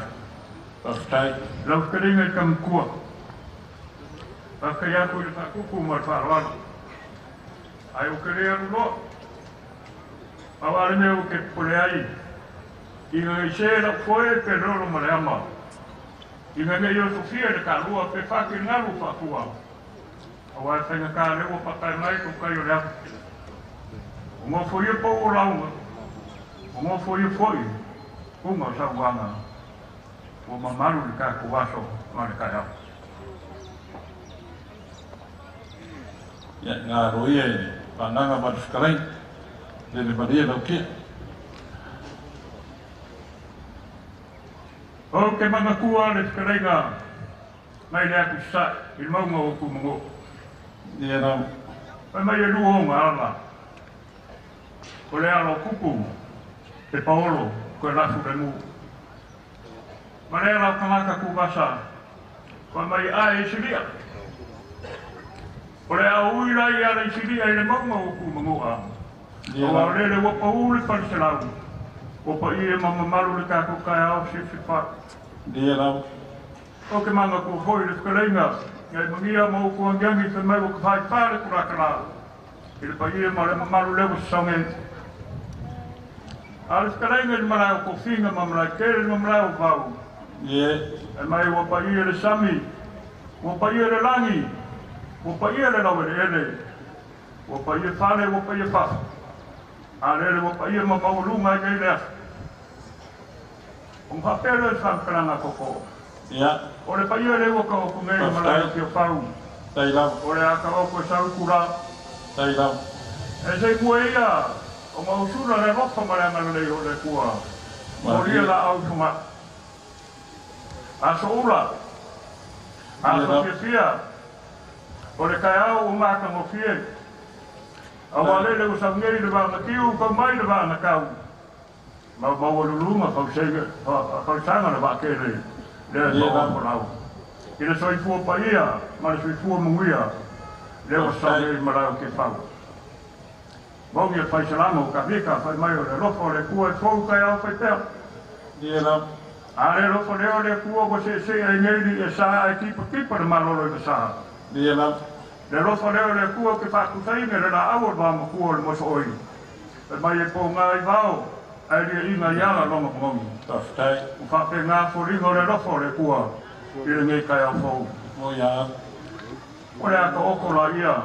Tai, lau karinga kamukua. Pakaya ko le pakuku marwaro. Ai o karea lo. Awale meu ke pole ai. Inga se la foi pe rolo maleama. Inga me yo sofia de kalua pe faki ngalu fakua. Awai whainga ka leo pakai mai ko kai o lea. O ngō fo ia po o launga. O ngō fo ia foi. Unga sa wanga. O mamaru ni ka kuwaso ma le kai au. Ya ngā roi e pananga matuskarai. Le maria lau kia. O ke manga kua le skarenga. Mai le aku sa. Il maunga o kumungo. Ia nau. Pai mai e luonga ala. O le alo kupu. Te paolo. Koe lasu le mu. Ma le ala kamaka kubasa. Pai mai a e siria. O le au uira i ala i siria i le maunga o kumungo a. O au le wapa ule pariselau. Wapa i e mamamaru le kako kai au sififa. Ia nau. O ke manga ko hoi le skarenga. Ngai mangia mo ko angangi te mai o ka whai whare kura kara. I le paie ma le mamaru lewa songen. A le skarenga i marai o ko whinga ma marai kere ma marai o vau. Ia. E mai o paie le sami. O paie le langi. O paie le lawe le ele. O paie whane o paie whafa. A lele o paie ma maulunga i kei lea. O mwhapere e whankaranga koko. Ia. O le paia le waka o kumei malai ki o pau. Tai lau. O le aka o koe sau kura. Tai lau. E sei kua ia, o mausura le ropa maranga le o le kua. O ria la au tuma. Aso ula. Aso fia. O le kai au o maka mo fie. A wale le usam ngei le vana kiu, kau mai le vana kau. Ma lulunga kau sege, kau sanga le vakere. Le toa polau. I le soifua paia, ma le soifua munguia, le o sage i marau ke whau. Maungi e whai salama o ka vika, whai mai o le rofo le kua e fau kai au whai pēr. Ia nau. A le rofo leo le kua ko se ai ngeiri e saa e kipa le malolo i ka saa. Ia nau. Le rofo leo le kua ke whakusainga le la awa vama kua le moso oi. E mai e po ngā i vau, ai ria inga i ala longa mongi. Taftai. O whape ngā whoringo le rofo le kua. I le ngei kai au fau. Mo ia. O le aka oko la ia.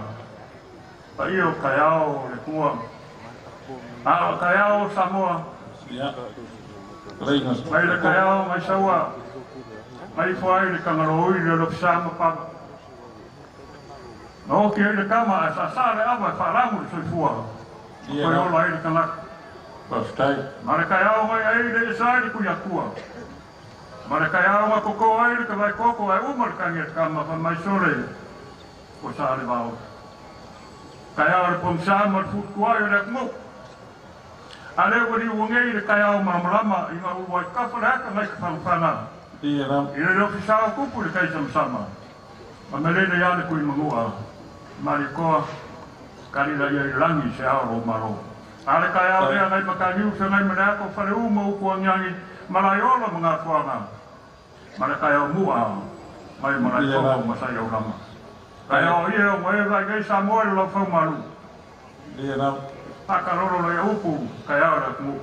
Pa ia o kai au le kua. A o kai au Samoa. Ia. Reina. Mai le kai au mai saua. Mai whai le kangaroi le lopsama papa. No ki le kama a sa le awa e wharangu le soifua. Ia. Koi ola i le kanaka. Taftai. Ma le kai au mai ai le isai le kuia kua. Ma le kai au ma koko ai le kawai koko ai umar kange kama pa mai sore. Ko sa le vau. Kai au le pomsa ma le fukuai le kumu. A le wari uangei le kai au maramarama i ma uwai kafa le haka mai ka whanwhana. Ia nau. I le reo fisao kupu le kai samsama. Ma me le yale kui mangua. Ma le koa karila ia i langi se ao ro maro. A le kai au lea ngai makaniu se ngai manako whare uma uku angiangi malai ola mga whanga. Ma le kai au mua mai malai koko masai au rama. Kai au ia o ngoe vai gai sa moe lo whau maru. Ia nau. Pakaroro le upu kai au le kumu.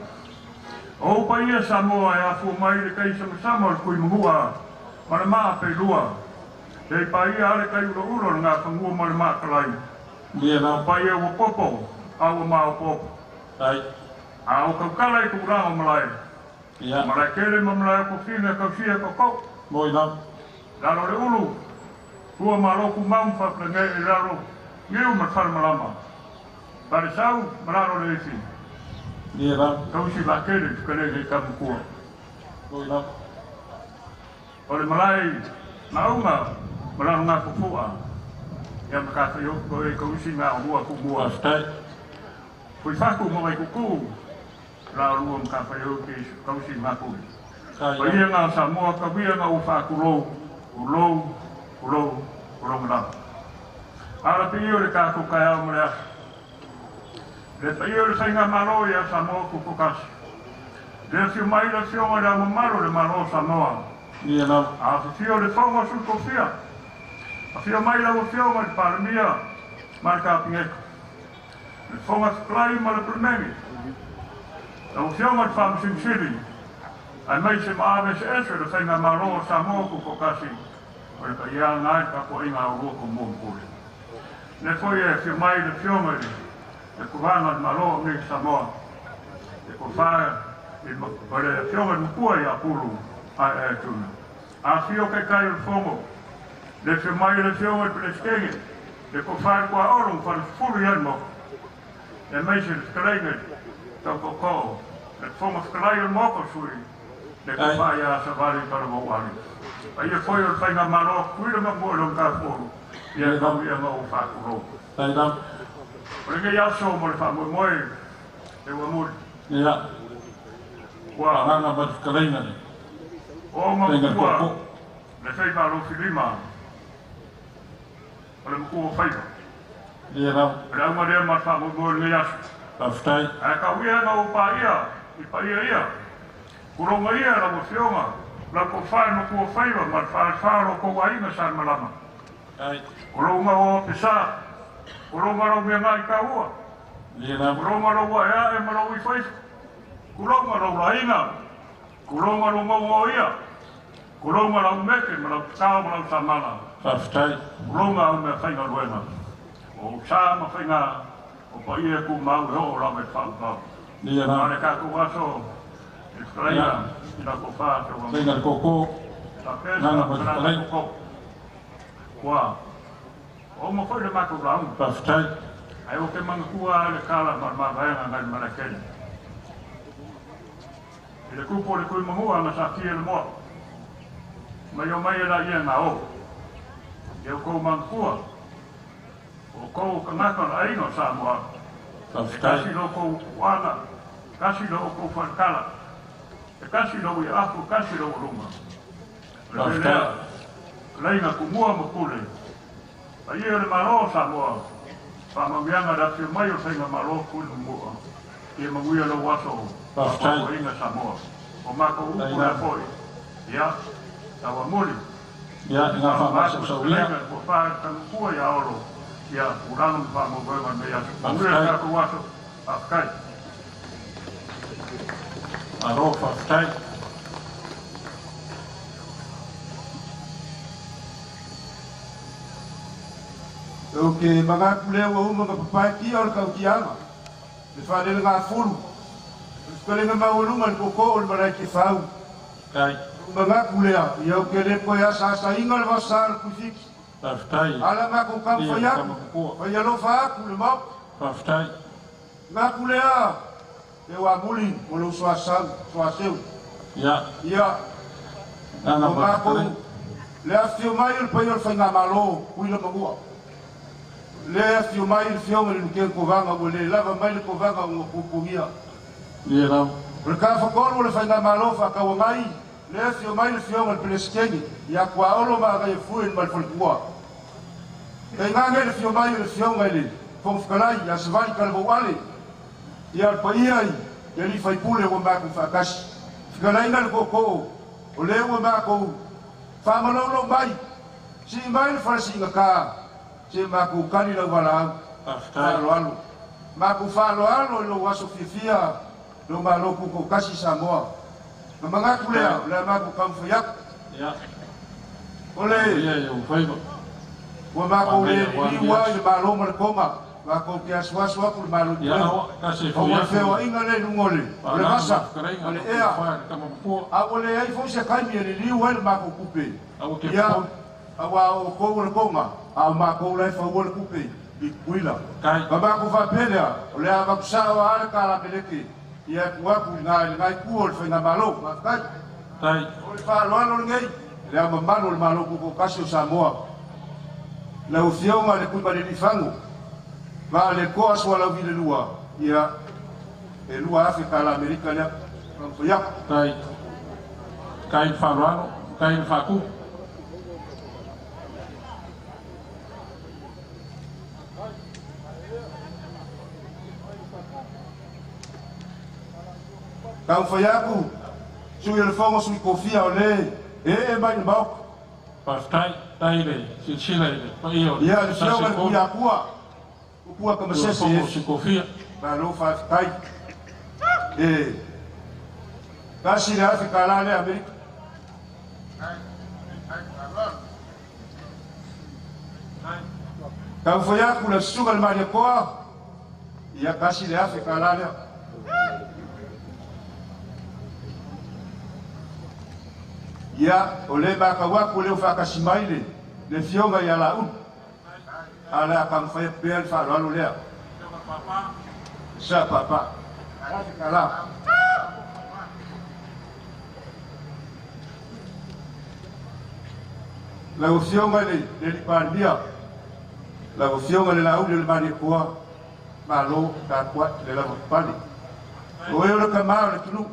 O upa ia Samoa e afu mai le kai sama le kui mangua. Ma le maa pe lua. Sei pa ia ale kai ulo ulo ngā whangua ma le maa kalai. Ia nau. Pa ia ua popo, au maa popo. Tai. A o kaukala i kukuranga malai. Ia. Malai kere ma malai ko whina kausia ko kau. Mo nau. Lalo le ulu. Kua ma loku maum whaplenga i lalo. Iu ma whare malama. Pare sau, malalo le isi. Ia nau. Kausi la kere tukarege i kamukua. Mo nau. O le malai, na unga, malalo ngā kufua. Ia makata yoko e kausi ngā ua kumua. Taftai. Fui whaku mo mai kuku. Rā rua mga whaio ki kausi maku. Tai. Pa ia ngā Samoa ka wia ngā u whaku rou. Urou ngā. Ara pe iyo le kako kai au mrea. Le pa iyo le sainga maro ia Samoa kukukasi. Le fio mai le fio mai la mamaro le maro Samoa. Ia nau. A fio le whaunga suko fia. A fio mai la fio mai paramia. Mai ka pingeko. Le whaunga sklai ma le premengi. La fio mai whaunga simsiri. Ai mai se maave se eswe le sainga maro Samoa kukukasi. O le ka ia ngai ka ko inga o roko mō mpuri. ne foi e fi mai le fioma e kuvanga malo ni Samoa e ko fa e le fioma ni kua ia pulu a e tuna a fio ke kai il fomo le fi mai le fioma pe le skege e ko fa kwa oro fa fulu ia mo e mai se skraiga to ko le fomo skraiga mo ko sui le ko fa ia sa vale para mo wali ai e foi o fainga malo kuira mo lo ka pulu ia ka ia mo fa ko Sai dam. Porque ya so mo fa mo mo e wa mo Ya. wa Ana ba kalaina ni. o ma Tenga wa koko. le fai ma lo filima ole mo ko fai Dia ra ra ma re ma fa mo mo le ya aftai. a ka wi na o pa ia I pa ia kuro ma ia la mo fioma la ko fa no ko fai ma fa lo ko wa ina sa malama Ai. kuro ma o pesa kuro ma ro me ngai ka ua Dia ra Kuroma ro wa ya e maro wi fai. Kuroma ro raina. Kuroma ro mo ia. Kuroma ro meke maro sa maro samana. aftai. Kuroma o me fai na roena. O sa ma fai na o pa ia ku mau ho ra me fa fa. Dia Na ra le ka ku waso. Israila ina ko fa te wa. tenga koko. Ta pesa Nana na ba kalai. ko. Wa. O mo fai le ma ko ra. Aftai. Ai o ke manga kua le kala ma vaenga ngai malakeni. Le kupo le kui mangua ma sa kia le moa. Mai o mai la ia na o. E o kou manga kua. O kou kanaka na aino sa moa. Kasi Aftai. lo kou wana. Kasi lo o kou whankala. E kasi lo i aku, kasi lo o runga. Le Aftai. lea. Leina ku mua ma kule. Ai e le maro sa moa. Pamawianga da fi mai o whainga malo kulu mua. Ia mawia lo waso. Aftai. O inga Samoa. O mako upu Ai, na na. foi. Ia. Tawa muli. Ya nga fa ma sa sa uia. Ko fa kua ia oro. Ia urano pa mo goema me ia. Mawia Aftai. ka ko waso. Afkai. Aro aftai. O ke mga kulea wa uma ka papai ki o ka ukianga. Le whare ngā furu. Le whare ngā maulunga ko ko o le marai ke whau. Kai. Mga kulea, ia o ke le koe asa asa inga le wasa le kufiki. Aftai. Ala ngā ko kam Ia whaiaku. kamakua. Whaialo whaaku le mau. Aftai. Ngā kulea, e wa muli o le usua seu. Ya. Ia, Ana o ba ngā ko kalai. le afio mai o le pai o le whainga malo, kuila magua. Le afio mai le fionga le nuke kovanga o le lava mai le kovanga o kupungia. Dia ra O le ka whakoro le whainga malo whakawa mai, le afio mai le fionga le peleskeni, ia kua olo maa kai fuen mai whalpua. E ngange le fio mai o le fionga le, whomwhkalai, ia savani kalabo ale, ia le paiai, ia li whaipule o mako whakasi. Whikalai na le koko, o le o mako, whamalolo mai, si mai le wharasinga ka, si mako kani lau walau, aftai. Falo alo. Maku falo alo lo waso fifia lo maloku ko kasi Samoa. Na mga kulea la maku kamfayak. Ya. Ole Ia yo fai ba. wa maku le liwa le malo malkoma. Maku kia swaswa ku malo. Ya awa kasi O ya. fewa inga le ngole. Ole masa. Ole ea. Kamakua. A ole ai fo se kai mi le liwa le maku kupe. Au ke Ya. pon. Awa o ko le konga. A maku le fa wo le kupe. Di kuila. Kai. Baba ku fa pelea, o le ava kusa o ale kala peleke. Ia kuaku ngai kuo le whainga malo, mafkai. Tai. O le wha aloalo le ngai, le ama malo le malo kuko kasi o Samoa. Le o fionga le kuipa le nifango. Ma le koa sua lau vile lua. Ia, e lua Afrika la Amerika lea. Mampoyak. Tai. Kai farano. Kai faku. Kau whaiaku, sui le whonga sui kofia o le, e mai le mauk. Aftai. Tai le. Sila le. Pa iyo. Ia, le fionga le kuia kua. Kua ka masese e. Si kofia. Ma lo fa kai. Kasi le Afrika la le Amerika. Kau foi aku le sunga le mari koa. Ia kasi le afe kalale. Ia o le ba ka waku le fa kasi maile le fionga ia la un. Ala kam foi bel fa lo le. Sa papa. Afe kala. La fionga le pandia. La fionga le la un le mari koa. Malo ka kwa le la pali. O e o ka ma le tulu.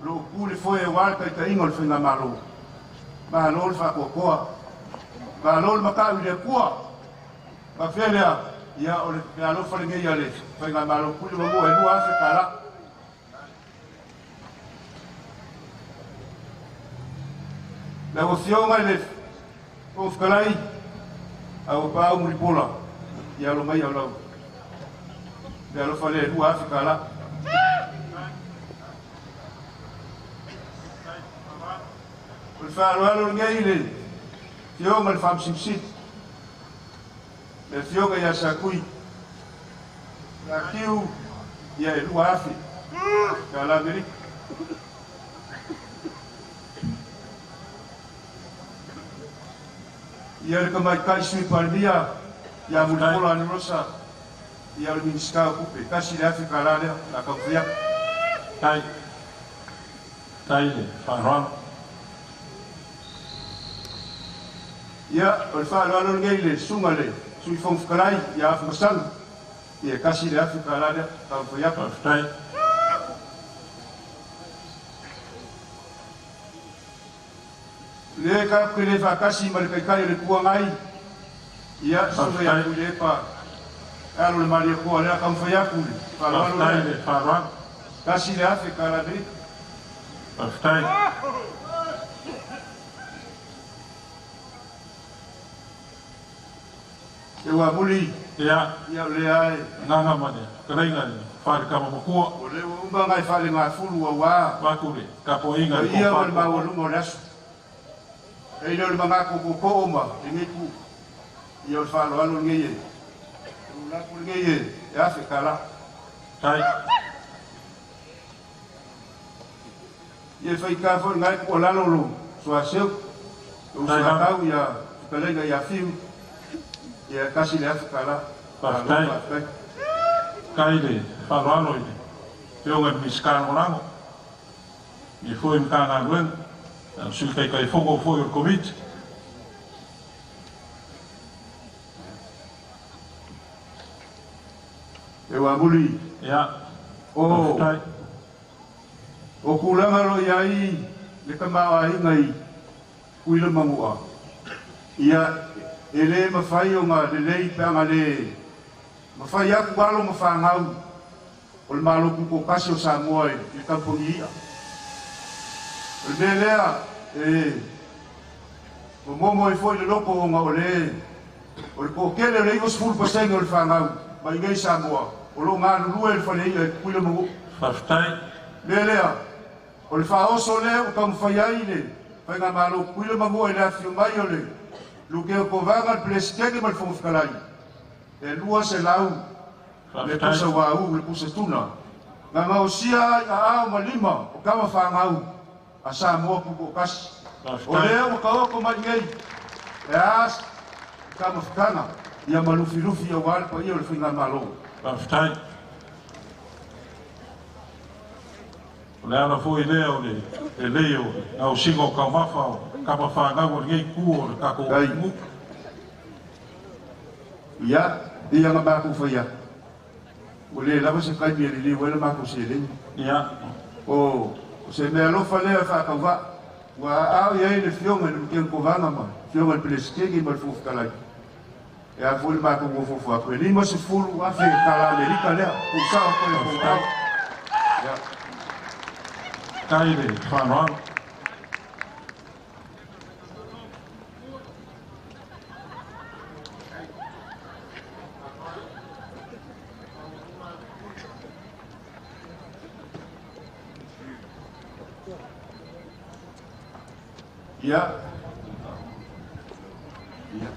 Lo ku le foi e wal ka ta ingol finga malo. Malo le fa koa. Malo le maka le kwa. Ma felia ia o le malo fa le ngia le. Finga malo ku le mo e lu afe kala. La fionga le o skalai au pa un ripola. Ia lo mai au lau. Dia lo fale lu afi kala. O fa lo ngai le. Tio mal fam simsit. Le tio ga ya sakui. La kiu ya lu afi. Kala beri. Ia le kamai kai sui pardia. Ya mulpola ni rosa. Ia le miniska kupe kasi le afi kalale la kafia Tai le whanroa. ia o le whaaloalo ngei le sunga le sui whongwhakarai ia afi masang ia kasi le afi kalale la kafia Tai le ka kule whakasi ma le kaikai le kuangai ia sunga ia kule pa alo le maria kua lea kamwhai aku le whaaloalo Tai le le whanroa. kasi le afi kalale Tai e wa muli ia ia le ai nganga mane. Karenga le whare kama makua. o le umba ngai whale ngā fulu a wā Wakure kapo inga le ia o le kōwhare. mawalunga o le asu e ina o le mangako ko oma e ngai ku ia o le whaaloalo ngei e ulaku ngei e afe kala Tai ia whaika fo ngai ku o lalo lo so a seu o sakau ia kalenga ia fiu ia kasi le afe kala Tai kai le whanroa i le. Teonga miskana morango. I fwoi mkana nguen. Sui kai fongo fwoi o COVID. e wa muli Ia. o Tai o kulanga lo iai le kamawa ingai kuila mangua ia ele mawhai o ngā lelei peanga le mawhai aku walo mawhangau o le malo kuko kasi o Samoa i kampungi ia o le lea o momo i fwoi le loko o ngā o le kokele o le iwas fulu pasenga o le whangau ma ingai Samoa o lo ngā lulua le whale ia kuila mangu Tai lea o le whaoso le o kamwhai ai le whai ngā malo kuila mangu e le afio mai o le luke o kovanga le pleskege ma le whongwhikalai e lua se lau le pusa wau le pusa tuna ngā ngausia ai a ao ma lima o kama whangau a Samoa puko kasi o lea o ka oko mai ngei e as kama whikanga ia malufi-lufi o wale pa ia o le whinga malo Tai o le ana fwoi lea o le leo au singo kaumafa o kapa whanau o ngei ku o le kako Kai. ngu. ia ia ngā māku whaia o le lava se kai mea li wele māku se le Ia. o se mea lofa lea whakauwa wa au iai le fionga le mkia kovanga ma fionga le pleskege ma le whongwhikalai e a fwoi māku ngofofu a koe lima se fulu a whi kala le rika lea kusao koe o kau ia Tai le whanroa. ia ia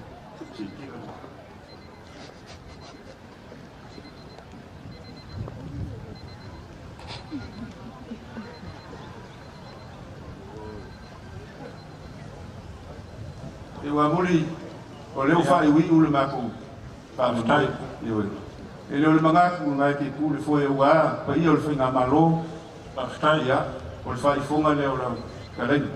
wa muri o leo fa wi u le mako pa mutai yo e le manga ku ngai ki pu le foi wa pa io le finga malo pa stai ya o le fa fonga le o la kalen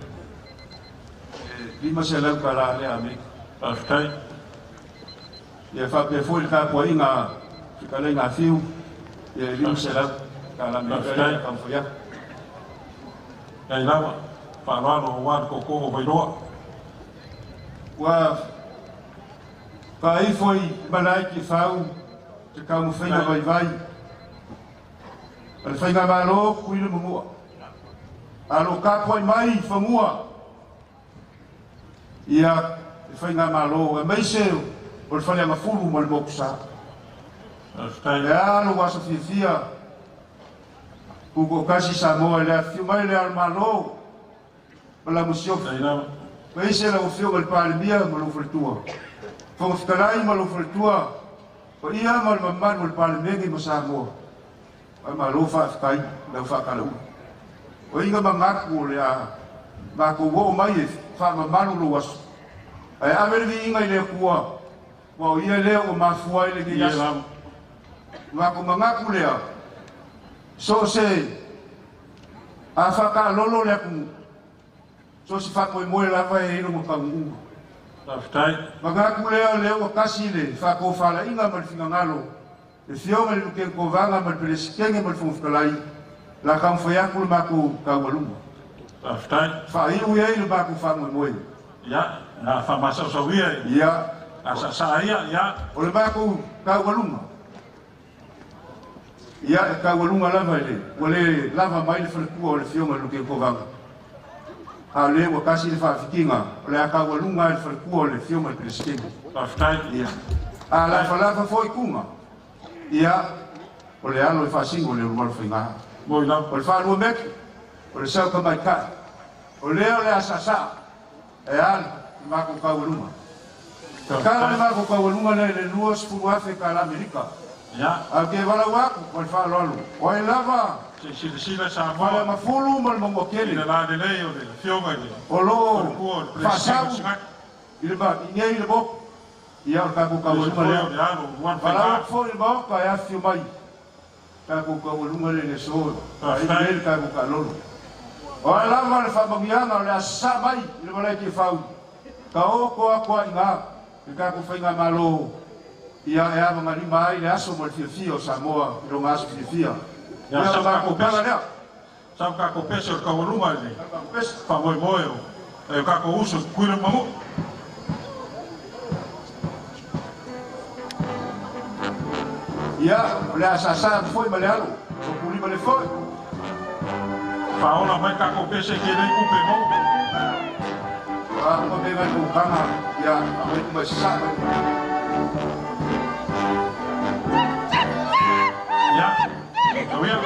di ma se la para le ami pa stai ya fa pe foi ka po inga kalen nga fiu e di ma se la kala mi ka ka foi ya ai lava pa lo wa ko ko vai lo wa pa ai foi malai ki fau te ka mo fai vai vai al fai nga malo kui le mo alo ka poi mai famua ia fai nga malo e mai se o fai nga fulu mo le moksa stai ya lo wa so fia ko kasi sa mo le fiu mai le al malo la musio ai lava mai se la ufio al palmia mo lo fultua fo fkalai mo lo fultua o ia mo le mamma mo le palmia mo sa mo ma lo fa kai la fa kalu o inga mangaku le a ma ko wo mai fa mamma lo was ai ave vi inga le kuwa wa ia le o ma fuai le dia ma ko mangaku le a so se a fa ka lolo le ku so si fa ko mo la fa e no mo pangu stai mangaku le o kasi le fa ko fa la inga mal finga ngalo e fio le ke ko vanga mal preskenge mal fu fkalai la kam fa ya ku ma ku ka walunga stai fa i u ye le ba ku fa mo ya na fa masa so wi ya asa sa ya o le ba ku ka walunga ya ka walunga la vai le wale lava mai le fleku o le fio mal ke ko vanga a le o kasi le fa fikinga o le ka walunga le fleku o le fio mal preskenge stai ya a la fa foi kunga ia o le alo e fa singo le rualo finga mo ila o le fa lu mek o le sa ka mai ka o le asasa e al ma ko ka walunga ka le ma ko ka walunga le luos fu afe ka la amerika ya a ke wala wa o le fa lolo o e lava si sa ma mo ma fulu mo mo kele le la de le o de fio mai o lo ko fa sa ile ba inge ile bo ia ka ko ka walunga le Para foi bom ka ya fiu mai. Ka ko ka walunga le so. Ai le ka ko ka lolo. O la ma le fa bangianga le sa mai le mala ki fau. Ka o ko ko inga. Ka ko fa inga malo. Ia e ma mali mai le aso mo fio Samoa, lo mas fio. Ya Ia sa ka ko ko pala le. sa ka ko peso ka walunga le fa mo e ka ko uso kuira mamu Ia le asasa foi malealo. O puli male foi. fa ona mai ka ko pese ke le ku pe mo Ah, mo venga ko kana. Ia, mai ko sa. ya so ya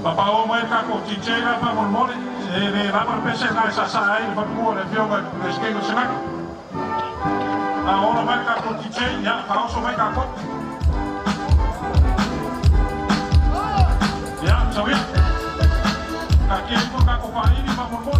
Papa o mai ka ko tijera pa mo mo le la pa pese na sa ai fa ko le fio ga le skego sina a ona mai ka ko tijera ya fa o mai ka ko ya so ya ka ke ko ka ko pa ini pa mo mo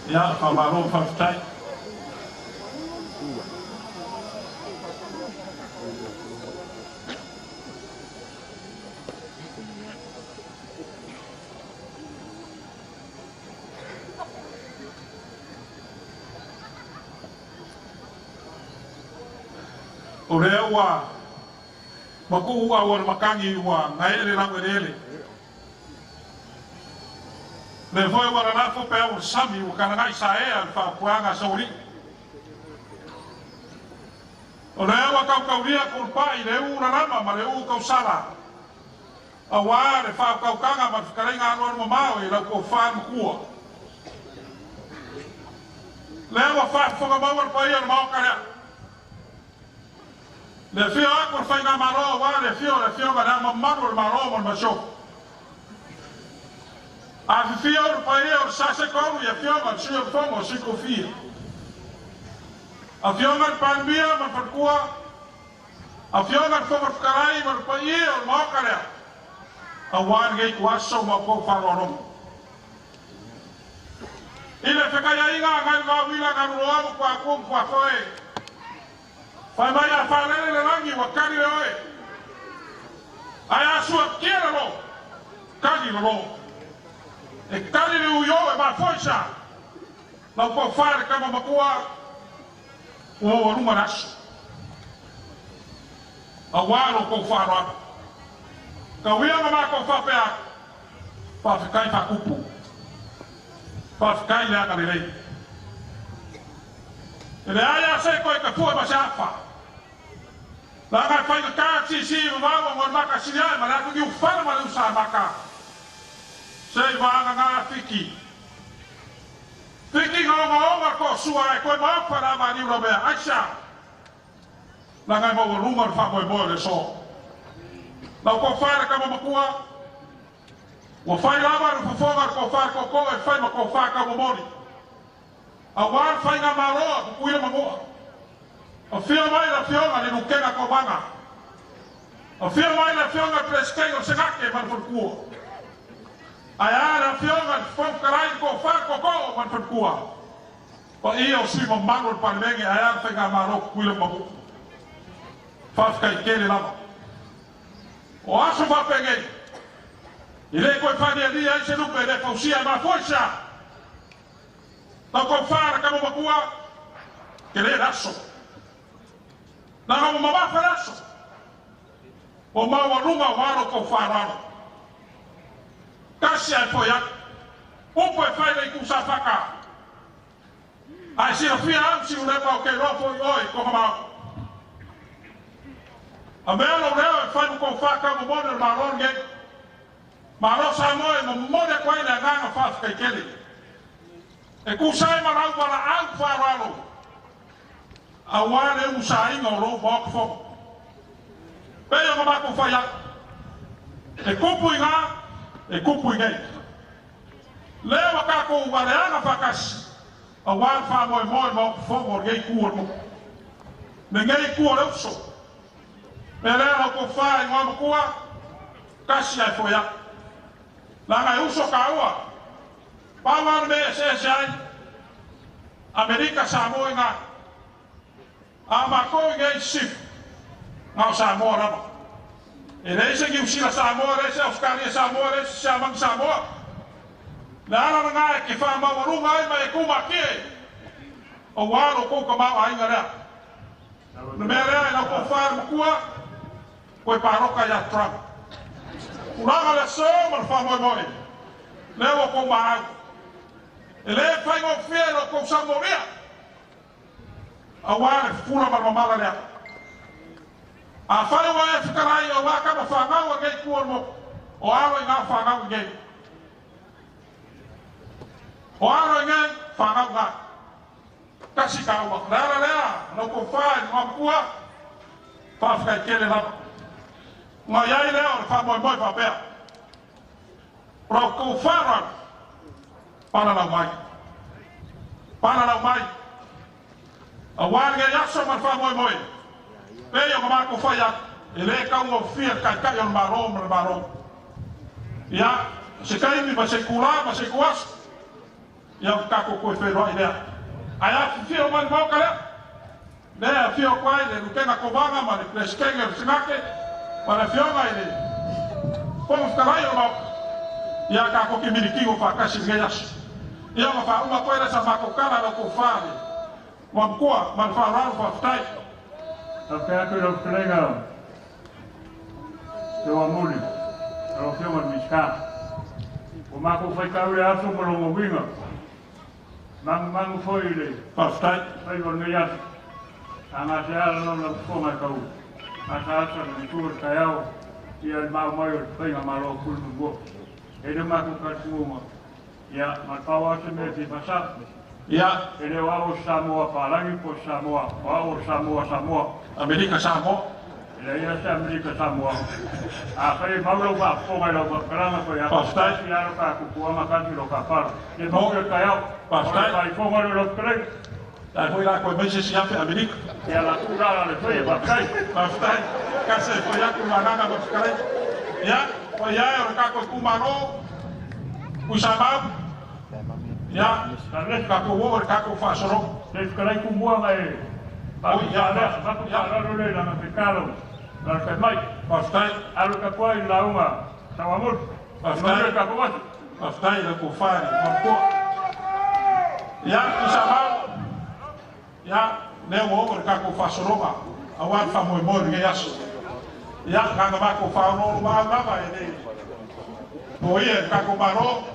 Ya whamaro whawhitai. O rea ua maku ua ua makangi ua ngai ele langu ele. Le foi ua ranafo pe au sami ua kanangai sa ea le whaapuanga sauri. O rea ua kaukauria kurpai le u ranama ma le u kausara. A waa le whaakaukanga ma whikarenga anuan mamao e lau ko whaan kua. Le ua whaafonga mawar pai anu mao karea. Le fio akor fai na maro wa le fio ga na maro le maro mon maso. A fio pa ia o sa se ko ia fio ma sio fomo si ko fia. A fio ma palmia ma farkua. A fio ma fomo karai ma pa ia o ma kare. A wan ge ku aso ma ko faroro. Ile feka ia inga ngai ma wila na roa ko aku ko koe. Fai mai a whanere le rangi wa kari le oe. Ai a sua kera lo. Kari lo. E kari le uyo e ma foisa. Lau po whare kama makua. O runga nasu. A waro ko wharo atu. Ka wia ma ko whapea. Whawhikai whakupu. Whawhikai le aka le rei. E le aia se koe ka fua ma se awha. La ngai whai ka kāti si wawa mo maka siniai ma rako ki u whana ma le usa maka. Sei wanga ngā whiki. Whiki ngā onga ko sua e koe maapara ma ni ura mea aisa. La ngai mo runga le whakoe moe le so. Lau ko whare ka mamakua. Wa whai lava le whafonga ko whare ko koe e whai ma ko whaka mo mori. A wār whai ngā maroa ku kuira mamoa. A whia mai la whionga le nukena ko wanga. A whia mai la whionga preskei o sengake man whankua. Ai a la whionga whankarai ko whako ko man whankua. O ia o sui mamano le parimenge ai a whai ngā maroa ku kuira mamoa. Whawhikai kere lama. O aso whapengei. I le koe whani a lia i se lupe le whausia e ma foisa. Lau ko whara ka mamakua, ke le raso. Nā ngā mamafa raso. O maua runga waro ko whararo. Kasi ai foi ak. Upo e whaile i kusa whaka. Ai sira whia am si urepa o kei rofo i oi ko hamau. A mea lo reo e whaimu ko whaka mo mone ma ron geng. Ma ro sa moe mo mone koe le nganga whawhika i kele. E kusai marau para au whararo. A wale usai ngā ro bok fok. Pea ngā mako whaiak. E kupu i ngā, e kupu i ngei. Lewa kako wale anga whakasi. A wale wha moe moe mok fok o ngei kua mo. Ne ngei kua leuso. Me lea ko whai ngā makua. Kasi ai whaiak. Langa e uso ka ua. Pawan me se ai Amerika Samoa nga a mako ngai sif nga Samoa rama e reise ki usila Samoa reise Australia Samoa reise Samang Samoa na ala nga ki fa ma warunga ai mai kuma ki o waro ko ka ma ai ngara no me rea na ko fa makua ko paroka ya Trump uranga le so mal fa mo lewa ko ma ele fai ngo fiero ko Samoria. A wale fura marmamala lea. A fai wa e whikarai o waka ma whangau a gei kua mo. O aro i ngā whangau ngei. O aro i ngei whangau ngā. Kasi ka ua. Lea lea, no ko whai ngā kua. Whawhikai kele lama. Ngā iai lea o le wha moe moe whapea. Rau ko wharau. Pana lau mai. Pana lau mai. A wānge yaso man wha moe moe. Pei o mamako whaiak. E le kau o whia kai kai o maro ma maro. Ia, se kaimi ma se kura ma se kuasu. ia kako ko fe roi le aya fio man mo kale le fio kwai le kena ko banga ma le skenge sinake para fio mai le po mfkalai o ia kako ki miliki o fa kasi ngelas ia ma fa uma ko era sa fa ko kala no ko fa le ma ko ma fa ra fa tai Até que eu pregava, eu amor, eu fui uma misca. O mago foi cair aço por um vinho. Mang foi ele, pastai foi o melhor. A magia não foi mais caro. A casa de tudo caiu e o mago maior foi a malo por um gol. Ele mago cachorro, ia matar se me passar. ia Ele o Samoa palangi por Samoa, o Samoa. Amerika Samoa Ele ia se Amerika Samoa. A foi mauro va foi lo programa foi a pastai ia no ca ku ama ka lo ka far. E mauro caiu. pastai Vai foi lo creio. dai foi lá com meses ia pe Amerika E ela cura le foi pastai. pastai kase foi lá com manana com kale ia foi ia o kako kumano usabab ia kako wo kako fasoro Se creio ku mua mai. Oi, Ya, ya, va ku ya lo le na pecado. La que mai. pastai Alo ka foi la uma. Tawamur. Pastai. Ka ko pastai le kufari mamko ia usabab ia ne wo ko kako fasoro ba awan fa mo mo nge yaso ia kanga ba ko fa no ba ba ene boye kako baro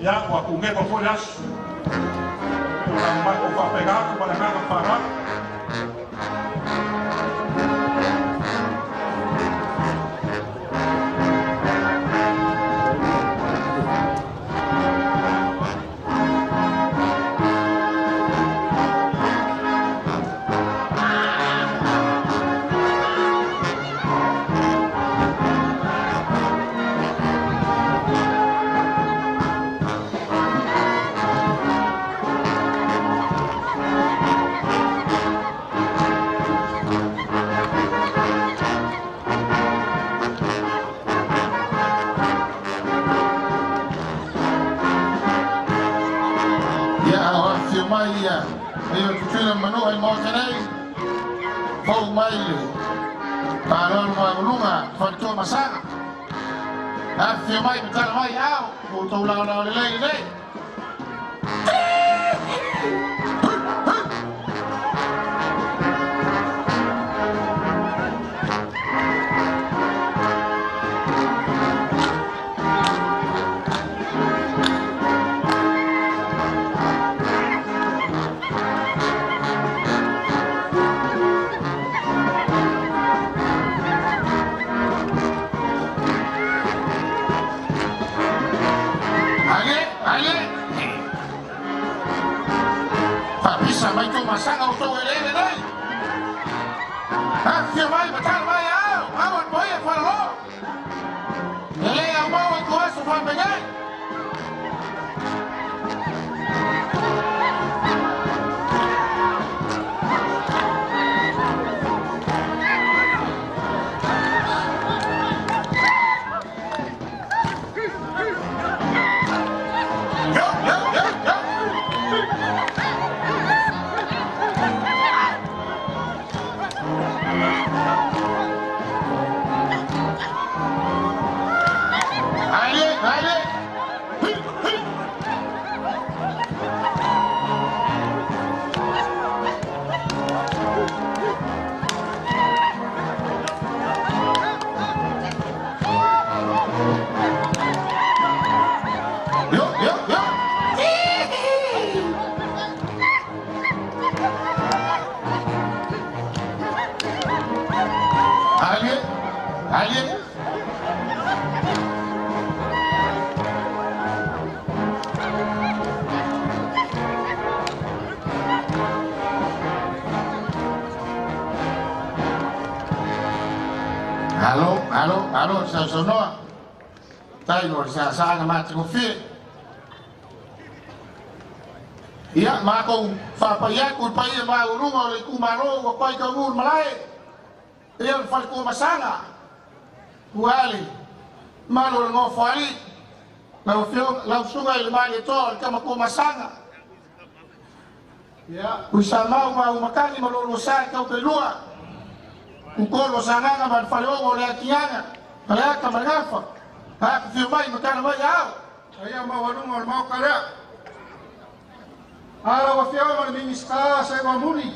ia wa ku nge ko folias kanga ko fa pegar ko para kanga para Maia, eu fui manu ai mau canai, fau mai le, kalau mau lunga, fanto masang, aku mai betul mai au, betul lau le. Sampai tu masang auto ele dai. Aku mai betul mai au, awan boy falo. Ele yang mau aku asu fan begai. Halo, saya sono. Tayo sa nga mati ko fi. Iya, makong fapayak kung pa iya maurung o kumaro o pa ikamur malay. Iya, fal ko masanga. Kuali. Malo ngo fali. lau sunga i le mali to le kama ko masanga ya usa mau makali malolo sa ka pe lua ukolo sanga ma fale o le atianga ala ka magafa ha fi mai makana mai au aya ma wanu mau kara ala wa fiao ma minista sa wa muri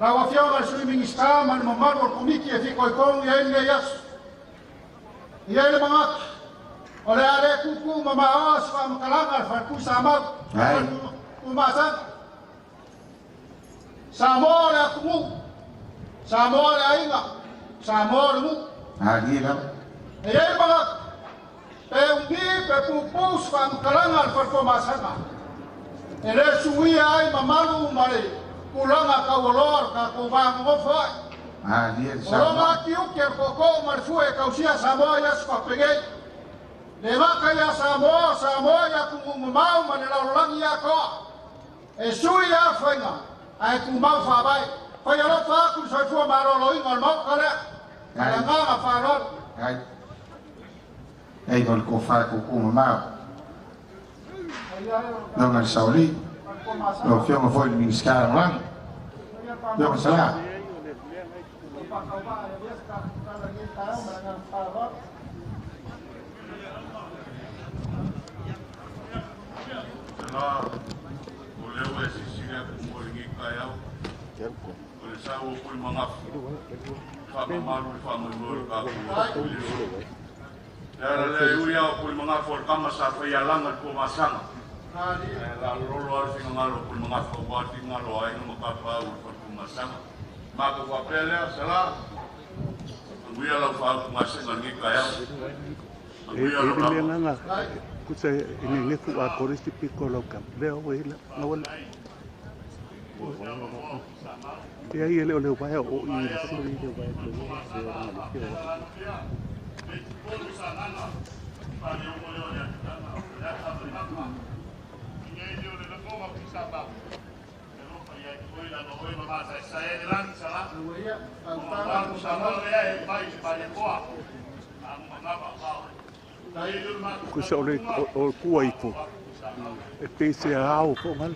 la wa fiao ma su minista ma maro komiki e fi ko ya ile yas ya ile mga ole ale kuku mama os fa makalanga fa ku sama umasan samore akumu samore ainga samore mu Gila. e mga ungi pe pupus fa makalanga fa umasan ele suia ai mamalu mare kulanga ka wolor ka ko ba mo fa Gila. Roma kiu ke koko marfue kausia samoya ska pegei leva kaya samoya kumumau manela ulangi yako suia fenga ai kumau fa bai fa ya fa ku sa fu marolo ingol mau kale nga fa ro Ei vol ko fa ko kumau no ngal sauli no fio mo foi mi skar lang yo sala Oleh sisinya kumpulin kayau, oleh sawo pun mangap, fama malu fama mulu kaku. Dari uya pun mangap for kama safa yalangan ko masang. Lalu lalu sing ngalo pun mangap ko buat ngalo ay makapa for ko masang. Maka ko apelya salah. Uya la fa masang ngi kayau. Uya la Kusa ini ku akoris di piccolo campeo wela nawala ya ile ole waya o i suri de waya to Kusa ole o kuaipo e pese ao po mal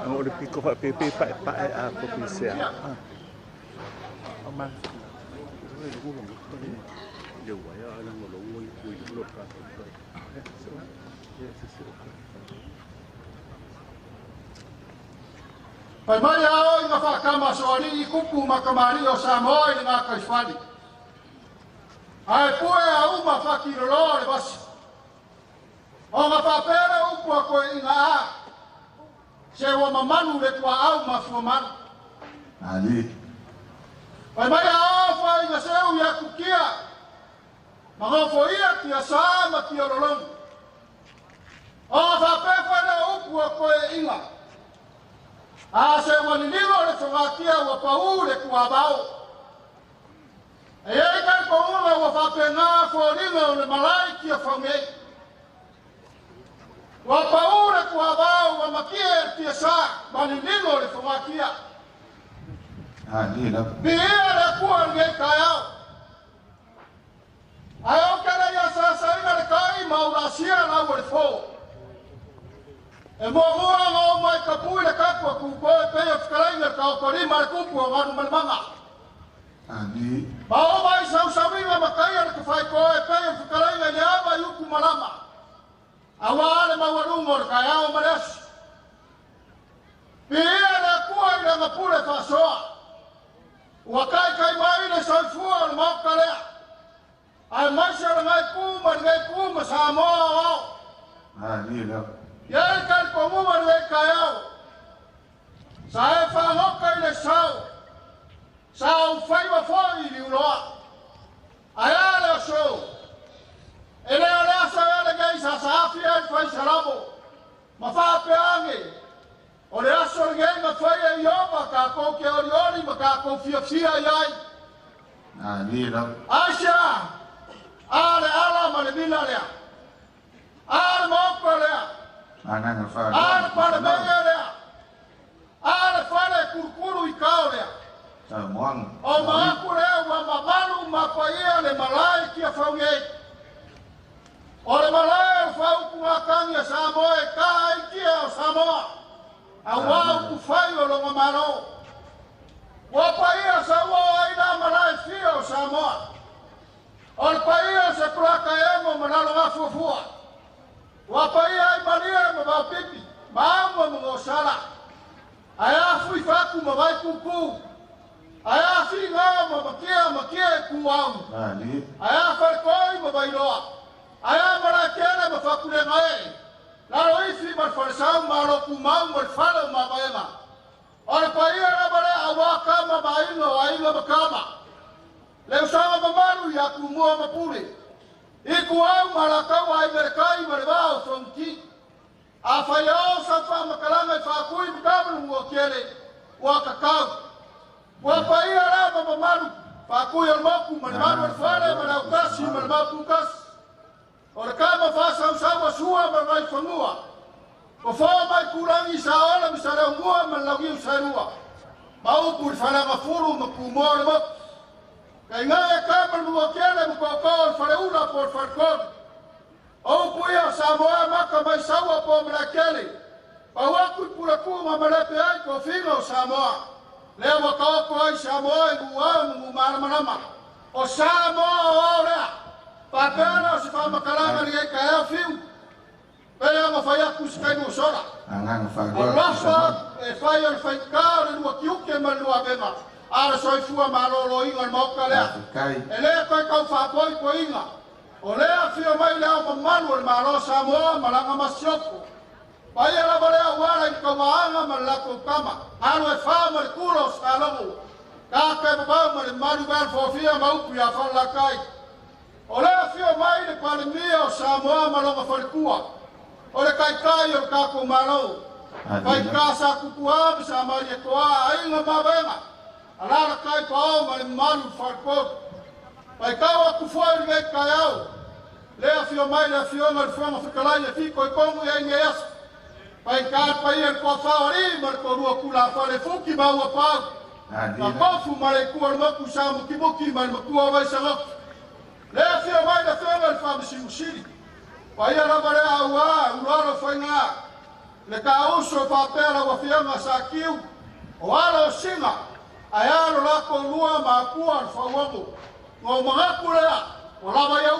o le pico pa pepe pa a po pese a ma yo waya ala ngolo ui lo ka Pai mai ao inga whakama soari I kupu makamari o Samoa I ngā kaifani. Ai pue a uma whakirolo le basi. O ngā whapere upu a koe I ngā a. Se wa mamanu le kua au mafuamanu. Ali. Pai mai ao wha inga seu ia kukia. Mangofo ia kia sama kia rolongu. O ngā whapere upu a koe inga. Se waniligo le whangatia wa pau le kuabau. E kai konga wa whapenga whoringa o le malai kia whangei. Wa pau le kuabau wa makia tia sa waniligo le whangatia. Lila. Bia le kua ngei kai au. Ai au kere ia sa sainga le kai maurasia lau le fo. E moa ngā mai ka pui le kapua kupo e peo whakarainga ka o korima le kupu o ngāru malimanga. Ali. Mao mai sausawinga makaia le kawhai ko e peo whakarainga le awa I uku malama. Awa ale mawarungo le kai ao maresu. Pia le kua I le ngapule whasoa. Ua kai mai le saifua le maokalea. Ai maisa le ngai kuma Samoa ao. Lila. Yai kai komuma le kaiau. Sa e whangoka I le sau. Sa whaiwa whoi I uloa. Ai ale o sou. E leo lea sa ele gei sa saafi e whai sarabo. Ma whape ange. O le aso le gei ma whai e ioma ka kou ke oriori ma ka kou fia iai. Lila. Aisha. Ale ala ma le mila lea. Ale moko lea. Ananga fa. Ar para meia lea. Ar fare kurkuru I kao lea. Moang. O maaku leo wa mamalu mapaia le malai kia whaunge. O le malai o whau kumakangi a Samoa e kai kia o Samoa. A wau ku whai o longa mano. Wa paia sa wa ina malai fia o Samoa. O le paia se plaka engo manalo nga fuafua. Wa paia ai maria ma wau pipi. Maama mga sala. Ai afu i whaku ma vai kuku. Ai afi ngā ma makia e kuau. Ai afar koi ma vai loa. Ai amara kena ma whakure ngai. Laro ifi ma wharesau ma lo kumau ma whalo ma vaenga. Ora paia rabare awa kama ma inga o ainga ma kama. Leo sama ma maru i aku mua ma puri. I kuau ma la kau ai merekai ma le vao whonki. A whai au sa wha makalanga i whakui mkamalu mua kere. Ua kakau. Ua paia raba ma maru. Whakui al moku ma le maru al whare ma le aukasi ma le mapu kasi. O le kama whasa usawa sua ma ngai whangua. O whaa mai kurangi sa ola mi sa leo mua ma laugi usarua. Ma upu i whananga furu ma kumoa le moku. Kai ngai e kama mua kere ma koko al whare ura po al whare kodi. O puia Samoa maka mai saua po mera kele. Pawaku pura kuma malepe ai ko fingo Samoa. Leo wakaoko ai Samoa i mua mungu maramanama. O Samoa orea. Papena o si whamakaranga ni ei ka ea fiu. Pea ma whaiaku si kai nuosora. O rafa e whai al whaikare lua kiuke ma lua bema. Ara soifua ma lolo inga mauka lea. E lea kai kau whapoi ko inga. O lea fio mai lea o mamalu le maro Samoa malanga masiopo. Pai ala balea wala i kawaanga ma lako kama. Anu e wha ma le kuro o skalongo. Kaka e babau ma le maru ban fofia ma upu ya whala kai. O lea fio mai le palemia o Samoa malonga whalikua. O le kai kai o le kako malo. Pai kasa kutua bisa ma le toa ainga ma venga. Alara kai pao ma le maru whalikotu. Pai kaua kufoi le kai au. Lea fio mai lea fio ma le fuanga whikalai le fiko i kongu e inge yasu. Pai kai pai e kua whaori ma le korua kula whale fuki maua pau. Ka kofu ma le kua le moku sa muki muki ma le makua wai sangoku. Lea fio mai le fuanga le whamisi usiri. Pai e lava lea aua uraro whainga. Le ka uso whapera wa fianga sa kiu. O alo singa. Ai alo lako lua ma kua le whauangu. Ngau mangaku lea, o lava iau.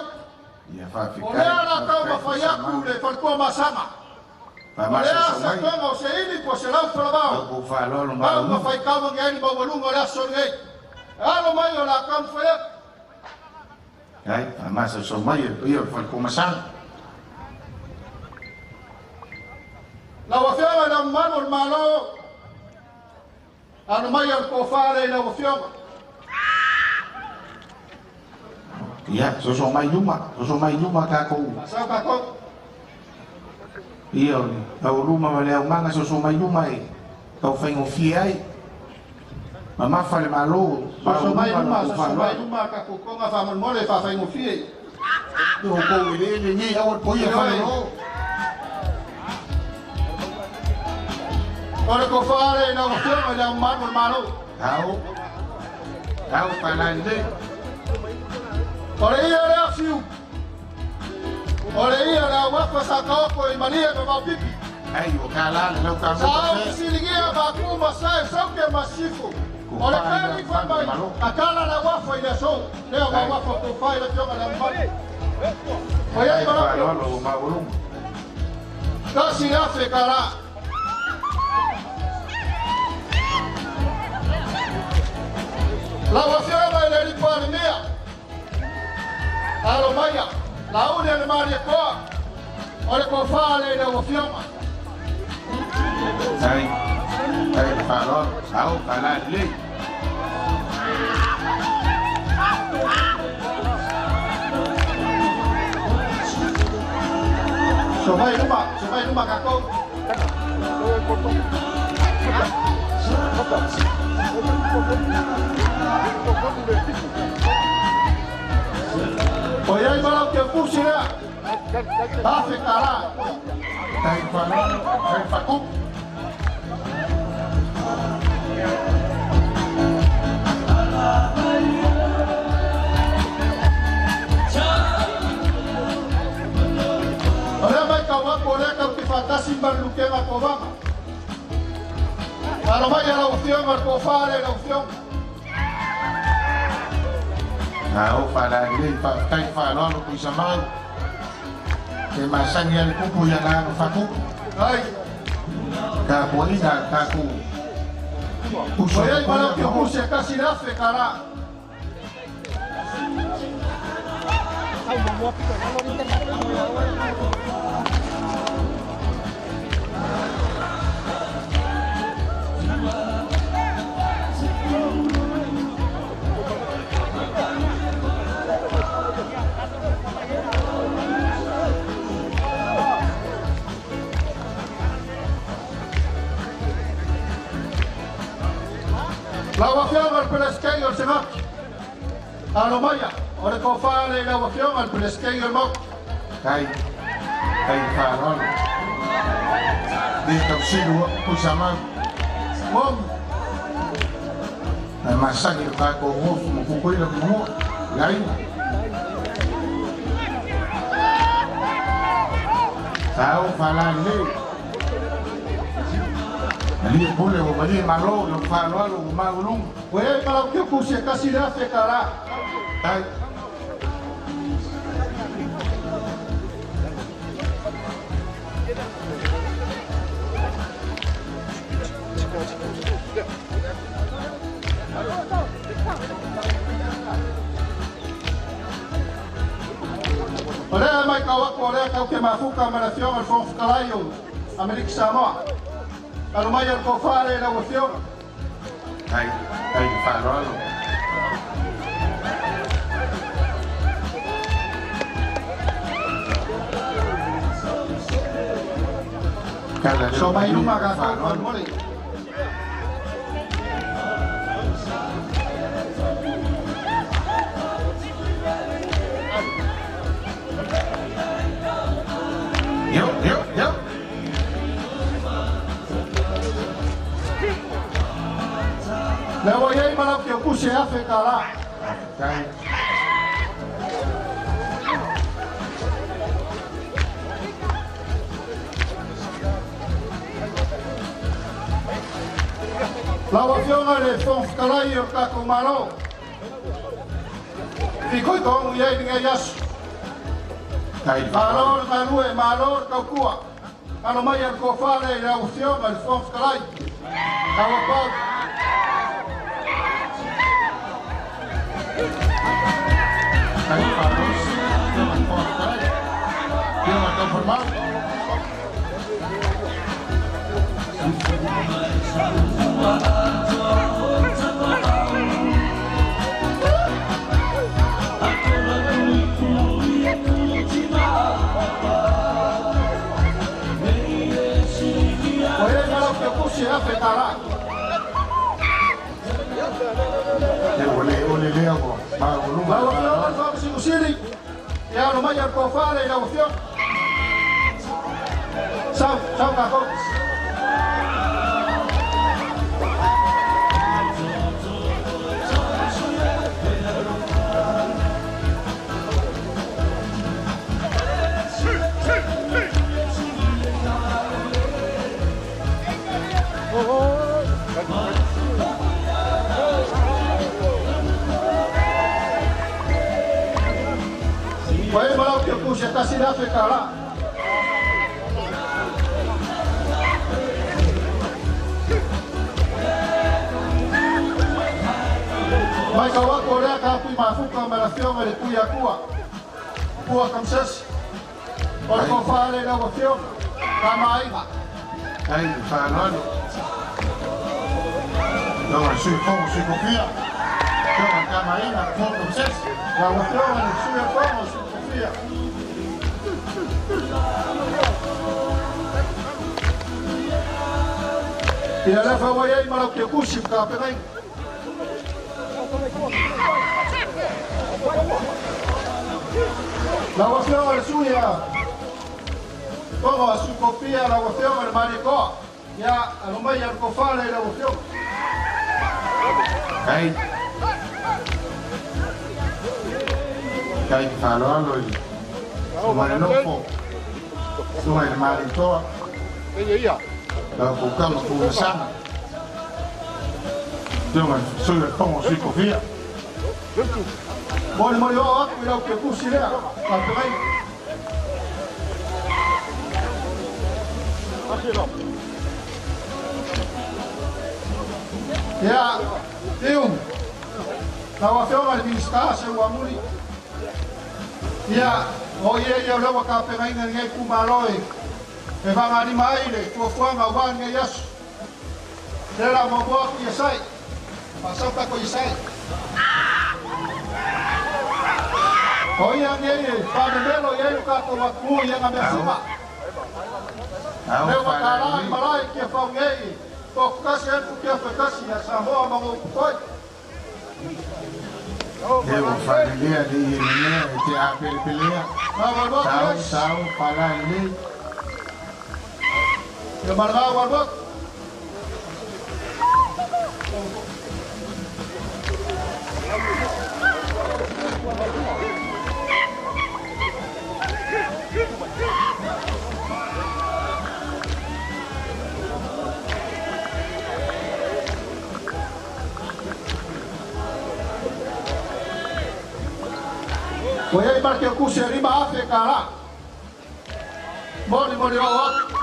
O lea la kau ma whaiaku le whalkua masanga. O lea se konga o se ini po se lau whalabao. Kau ma whaikawa ngeani ma walunga lea sorgei. E alo mai o la kau whaiaku. Ai, masa so mai ia whalkua masanga. La wafionga na mano le malo. Ano mai o kofare na wafionga. Ia, so mai luma ka ko. Sa ka ko. Ia, au luma ma le manga so mai luma e. Kau whaingo fia ai. Mama whale malo. So mai luma ka ko konga whaman mole wha whaingo fia. Ko ko ile ni au po ia whale lo. Ora ko whare na wafionga le mano malo. Au palande. Ore ia lea fiu. Ore ia lea wapa sa kaoko i mania me mau pipi. Ai, o kalala, lau ka Sa au kisiligia baku masai sauke masifu. Ore kani whamai. A kala na wafa i lea sou. Lea wa wafa ko whai le tionga lea mbani. Oi ai marapio. Kasi afe kara. La wafiama i le ripari mea. Alo maya, la une le maria koa. Ole ko fale le wafiama. Ai, falo, au kalale. Somai numa kako. Oi ai malau ke pusi lea. Tafe kara. Tai falo, tai faku. a cobama. A lo vaya la opción, al cofare la opción. Au para le pa kai fa lo ku samai. Ke masang yang kupu yang ang faku. Ai, Ka ko ina ka ku. voy a ir para lo que puse casi la fe cara. La ovación al pelesqueño el señor. A lo maya, ahora cofare la ovación al pelesqueño el moc. Kai fa lo. Di ka silu ku samai. Mom, Masang itu ka ko mo ku ko ina mo. Lain. Tahu falan le. Ali boleh beli malo lo falan lo magulung. voy a ir para lo que puse casi la fe cara. Kai Olea mai kawako olea kau ke mafuka manación Alfonso Calayo, América Samoa. A lo maya el cofare la ovación. kai falan. Kada So mai rumah kau kau mori. Yo. Le voy a ir para lo que puse hace cara. Kai La ovación al Alfonso Calayo caco malo. Y coi con ya ni ellas. kai Valor manue valor caucua. A lo maya el cofare la ovación Alfonso Calayo. Cawapau. kai falan. Yo me conformado. Voy a ir para lo que puse hace cara. Boleh leo ko. Magulung. La ovación Alfonso Musili. Y a lo maya el cofare la ovación. Sao caco. Voy a ir para lo que puse casi la fe cara. Mai kawako rea kapu mafuka manación el Cuyacua. Pua kamses. Por cofare la ovación. Kama aiba. Kai falan. No, soy confía. Yo acá marina, foto ses. La ovación el suyo como su confía. Y la lefa voy a ir para lo que puse kapenai. La ovación es suya. Como a su confía la ovación el maricó. Ya a lo mejor el cofare la ovación. Kai falan lo. Sumare no po. Sumare maritoa. Kalau bukan pengurusan, jangan sulit pengurusi kofia. Boleh aku bilang ke kursi dia. Pakai. Ya, Tium. Tawa feo di stase uamuri. Ya, ya lo ka pengai ngai kumaloi. E vanga ni mai le, fuanga wan ngai as. Dela mo bo ki sai. Pasau ta ko sai. Oia ngai, pa de melo ye ka to wa ku ye nga mesima. Leva kalai malai ki fa ngai. To kasi tu ki fa kasi ya sa mo ma ko koi. Eu familia di ini itu apel pilih. Tahu pala ini. Yang mana warbot? Oye, para que eu se rima África lá. Mori rawat.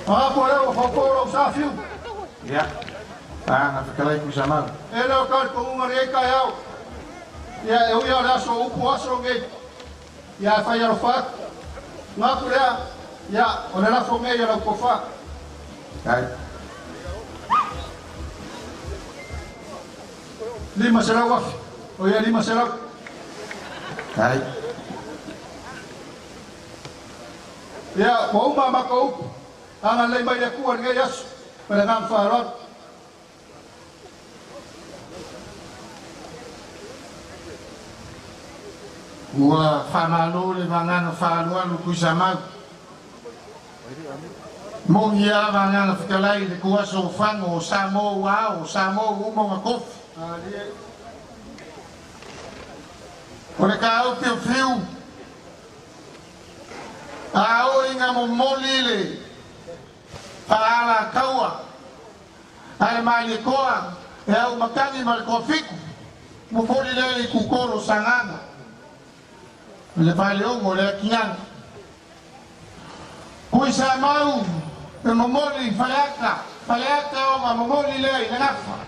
Apa eu vou desafio? Ya. Nak fikirai ku sama. Ele o cara com uma rei caiu. Ya, eu ia olhar só o poço ngai. Ya, fai o fato. Não por ya, olha lá fome ya la kofa. Ai. Lima será waf. Oya lima será. Ai. Ya, mau mama kau. Angan lay bay ku ar gayas. Para ngam farot. Gua famalu le vangan faluan ku sama. Mongia vangan fikalai de kuaso fango samo wow samo umo ngakof. Ora ka o fiu. Ao inga momolile. Para kaua. Ai mai koa. E o makani mal kofiku. Momolile ku koro sangana. Le vale o mole kian. Kuisa mau, memomoli falaka o mamomoli le inafa.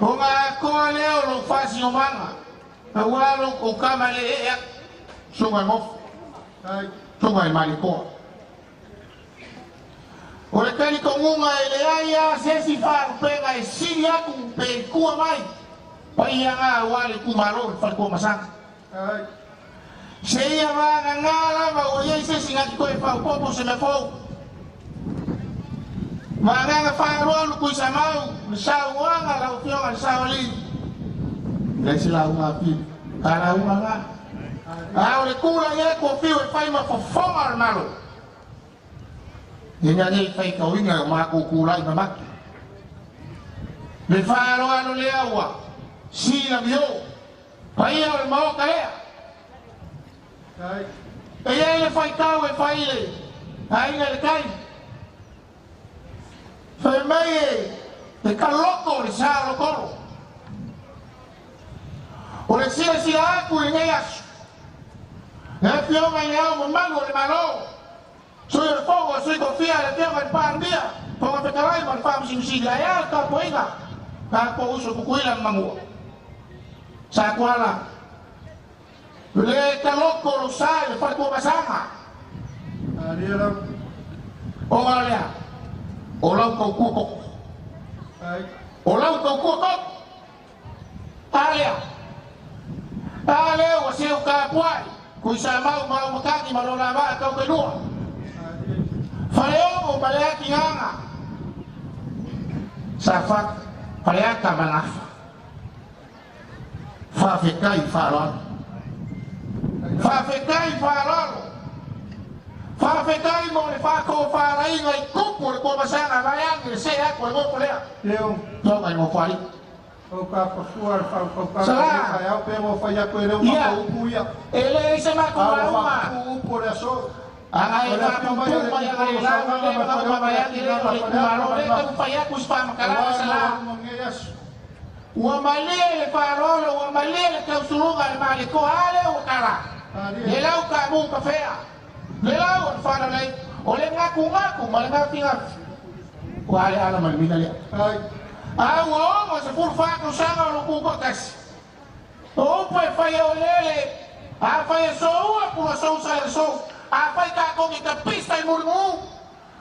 Onga ko leo lo fasi o manga. Awalo o kama le e. Sunga mof. Sunga maliko. Ore kali ko ngunga ele aya sesi fa pega e siria ku pe ku mai. Pai nga wale ku malo fa ko masang. Saya mangala mauye se singa ko e pau popo se me fo. Manganga fa ro ku sa mau, sa wanga la opio al sa oli. Lesi la una pi. Ala una. Ahora kula ye ko fio e fai ma fo al malo. Nya ye fai ka winga ma ku kula i ma. Le fa ro alo le agua. Si la vio. Pai al mau kale. Ella le fai kau e fai le. Ai le kai. Fai mai e kaloko le sa lo koro. O le sia aku e ngai asu. E pio mai au mo mango le malo. Soy el fogo, soy confía le pio mai pan dia. Ponga pe carai mal fam sin sigla ya ka poinga. Ka po uso kukuila mango. Sa kuala. Le kaloko lo sai le fai ko masanga. Dia lah. O alia. O lau ko kuko. O lau ko kuko. Alia. Ale o se o ka puai. Ku sa mau makaki malona ba ka pelua. Faleo o balea kinganga. Safat falea ka manafa. Fa fikai falon. Fa fikai falon. Whawhekai mo le whako wharai ngai kupu le kua masanga layang le se ako le ngoko lea. Leo, Tau kai mo whari. o ka pakua o ka Sala. kai au pe mo fa ya ko le Ia. ma upu ia. Ele se mako mauma. Upu le so. Angai ka pumpu ma ya ngai lango le ma ka maya ki le le kumaro le ka upaya kuspa makala sala. Ua malia le wharolo, ua malia le kausurunga le mali ko ale o kara. Le lau ka mu ka fea. Le lau o whara nei. O le ngaku ma le ngati ngati. Ua ale ala malimina lea. Au o mo se furu whako sanga o luku kokas. O upo e whai o lele. A whai e so ua pura so sa e so. A whai ka kongi ka pista i murimu.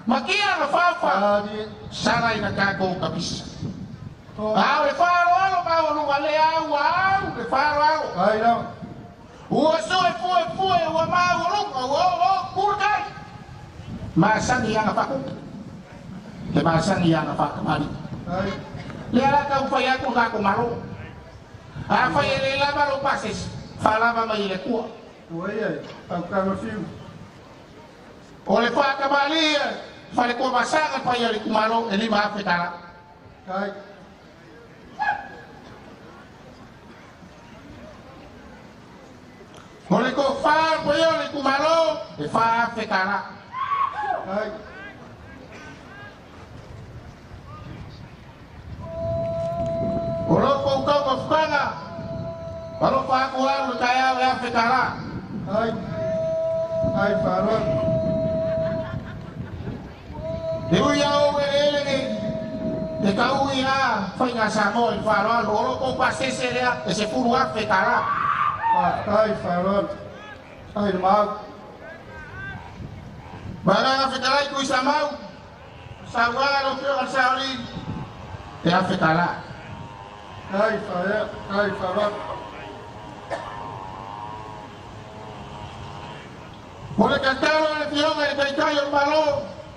Makia na whawha. Sarai na ka kongi ka pista. Au le wharo ma o lunga le au le wharo. Ai não. Ua so e fue ua ma o lunga o kurkai. Masangi anga whaku. Le masangi anga whakamari. Ai. Le ala ka uwhai aku kako maro. A whai e le lava lo pases. Whalava mai le kua. Oi ai. Au ka ma fiu. O le whakamari whale kua masanga pai o le kumaro e lima hawhetara. Ai. O le ko whā pai o le kumaro e wha hawhetara. Ai. O loko ukau ka whukanga. Walo whaku aru le kai au e hawhetara. Ai. Ai wharo. E ui au e elengi. E ka ui a whainga sa mo i wharo alu. O loko pasese rea e se furu hawhetara. Ai wharo. Ai mau. Baranga hawhetara i kui sa mau. Sa uanga lo kio ka sa ori. E hawhetara. Ai wharo. Ai wharo. O le kataro le fionga le kaikai o malo.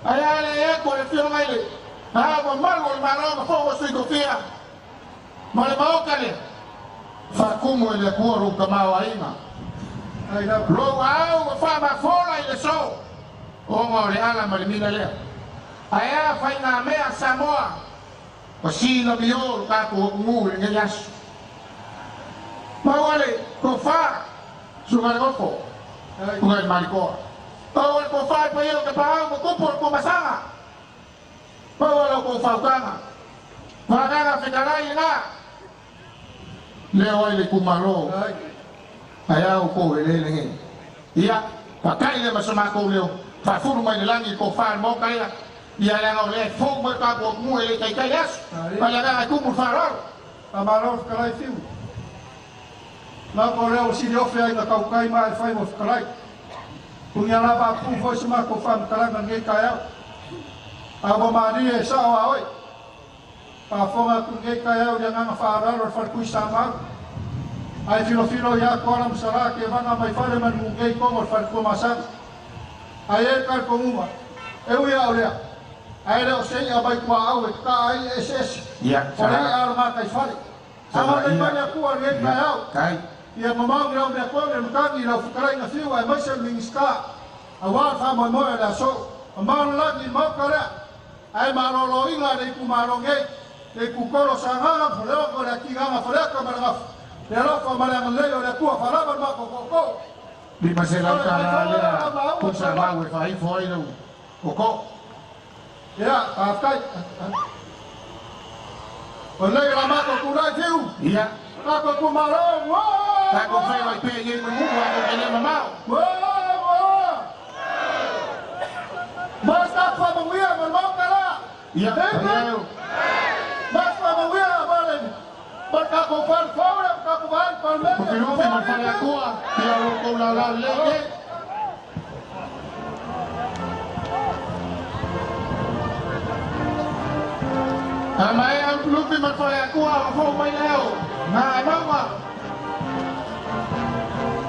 Ai ale e ko le fionga ile. Ah, mo malo le malo ma fongo sui kofia. Ma le maoka le. Whakumu e le kuoru ka maua inga. Ai não. Lo au ma wha ma fola i le so. O ngā le ala ma le mina lea. Ai a whai ngā mea Samoa. O sina mioru kako o ngu i nge yasu. Ma wale ko wha. Sunga le gofo. Kungai marikoa. Pawal ko whai pa iyo ka pahau mo kupor ko masanga. Pawal ko whaukanga. Whakanga whikarai nga. Leo ai le kumaro. Ai. Ai au ko e lelengi. Ia, pakai le masomako leo. Whafuru mai le langi ko whai mo kaila. Ia le ngau le fong mo ka ko mu e le kai kai asu. Palanga ai kumur whararo. Amaro whakarai fiu. Nā ko reo si ofe ai na kaukai mai whai mo whakarai. Kung ia lava pu foi se ma ko wham karanga ngai kai au. Abo mani e sao a oi. Pa fonga ku ngai kai au ia nganga whaararo e wharkui sa mau. Ai filo ia kora msara ke vanga mai whare man mu ngai kongo wharkua masang. Ai e kai konguma. E ui au lea. Ai reo sei a bai kua au e ka ai e sesi. Ia, Ore ai ma kai whare. Ama kai mani a kua ngai kai au. Kai. Ia mamau grau me ko le mkangi la fukarai na fiu ai mai sel minska awa fa mo mo la so amaro la ni mo kara ai maro lo inga de ku maro nge de ku koro sanga fo le ko la ki ganga fo le ko mara le ro fa mara le le ku fa la ma ko Di pasela kara lea. Kusa mau e whai foi no. Oko. ya a kai o le la ma ko ku ra fiu Ia. ka ko ku maro wo Tako whai wai pe ngi mo mua ko kene mamau. wo basta fa mo ia mo kara Ia, eu. Mas para ver agora, para comprar fora, para comprar palmeira. Porque não tem mais para a tua. E eu vou lá lá lege. A mãe é o lupi mas para a tua, eu vou mais leo. Na mama.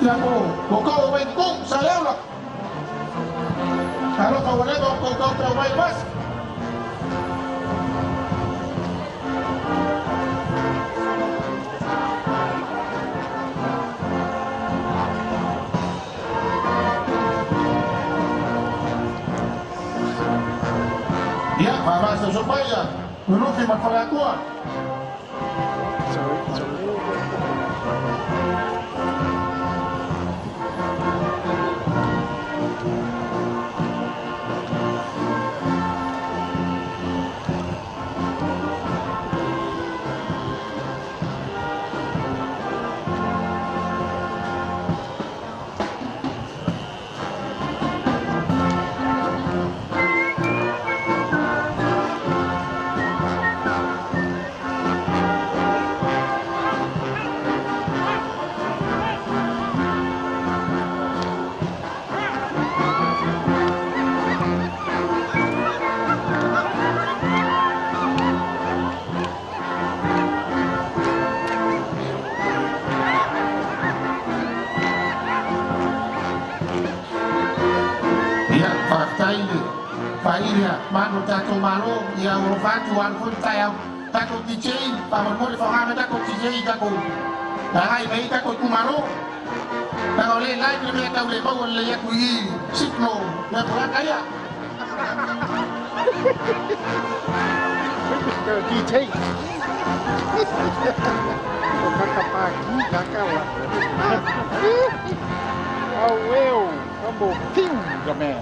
Ya ko, ko vai com saleu lá. Kalau kau boleh kau vai pas. Ya, mabasa supaya Rufi mafalatua. Failha, mano tato malo, ia urufatu wan kun tayo, tato DJ, pamon mo faham tato DJ tato. Dahai mai tato kumalo. Tato le lai ni tato le bawon le yakui, sikno, na pula kaya. DJ. Kakapaki kakawa. Oh well, kamu ting game.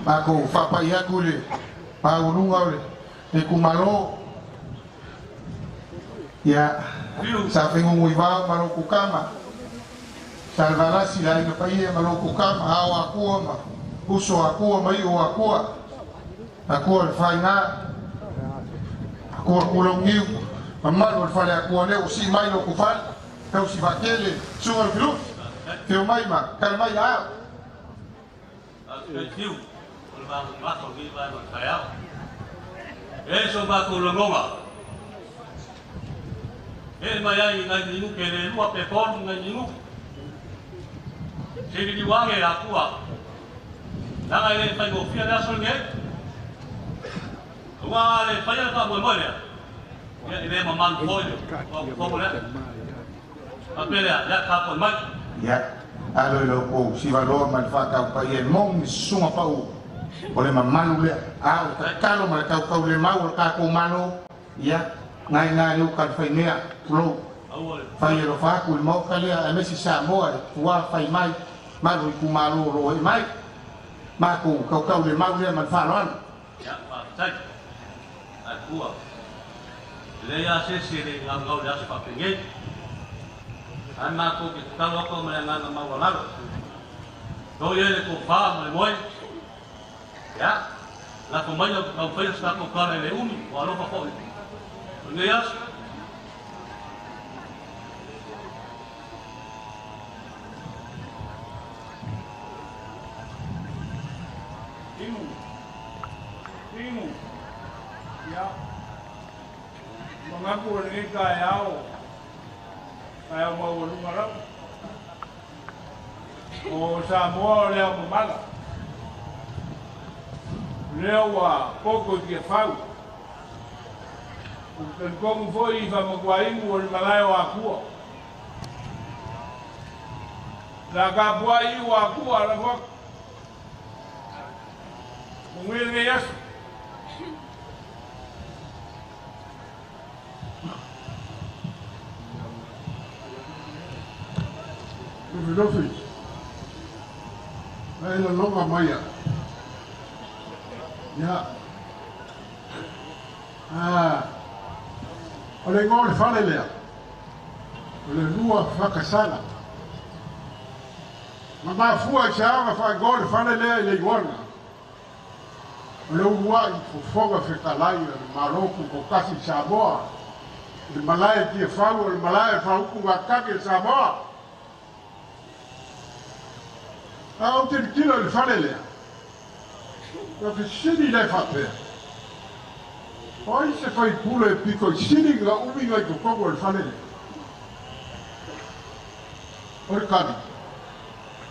Ako fapaya kule, paulunga ule, kumalo ya sa fingungwiva malo kukama, salvala sila ina paiya malo kukama hawa kuoma, uso akua mai o akua le whainga akua kulongiu amalo le whale akua leo si mai lo kufal kau si vakele sunga le filu teo mai ma kale mai a Tiu, o le mako ki vai ma kai au. E so mako longonga. E mai ai ngai ninu ke le lua pe polu ngai ninu. Se ni wange akua. Nanga le fai go fia na so nge. Wa le fai na mo mo le. Ya ile ma man folio. Ko le. Apele ya ka ko mai. ya alo lo ko si valo mal fa ka pa ye mong sunga pa o le mamalu le a kalo mal ka le mau ka ko malo ya ngai lu ka fa ne lo fa ye lo fa ku mo ka le a mesi sa mo wa fa mai malu ku malo ro mai ma ku ka le mau le mal fa ron ya pa sai a kuwa le ya se le ngau ya se pa pengen Ana ko ki talo ko me ngana ma wala. Do ye ko fa me moi. Ya. La ko mai ko fa sta ko ka le umi wa lo fa ko. Ne ya. Timu. Ya. Mengaku ni kayau. Kaya mau lumarap. O Samoa leo mamala. Leo wa pouco que fau. O como foi va maguaimu o malaio akua. La gabuai o akua la fo. Ngwe yes. Filosofi. Ai la longa maya. Ya. Ole ngol fale le. Ole lua fakasala. Mama fua chama fa gol fale le igorna. Ole ua fo foga fe kalai Maroko ko kasi Samoa. Il malai ti fa o il malai fa ku wakake Samoa. Ah, on te dit le fallait là. Donc si il est fait. Oh, il se fait pour le pico. Si il a oublié que comment le fallait. Regarde.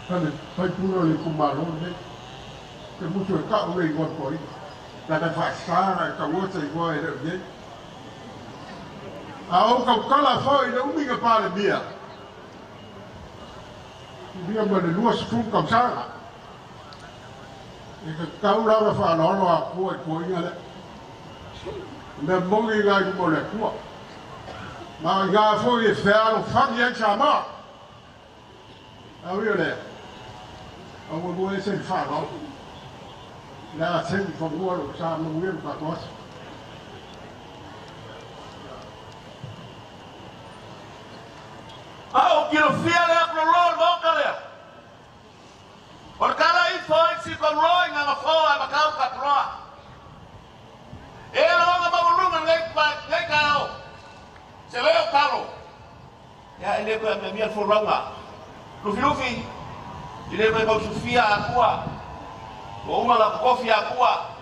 Quand fait pour le kumaro, que mucho ka o le igual por ahí. La de fasara, ka o se igual era bien. Ah, o ka kala foi, não me para bia. Dia mana luas fun kam sara. E ka kau la fa no no a ko inga le. Me mongi ga ko le ko. Ma ga fo e fer fa bien chama. A wi le. A wo bo e se fa no. La se fo mo lo sa mo wi ka ko. Au kilo fiale pro lor boca le. Por cada foi si con roi nga foa ba kau ka proa. E lo nga ba lunga ngai kau. Se leo kalo. Ya ele ko me mia foranga. Lufi. Ile ko Sofia akua. O uma la kofi akua.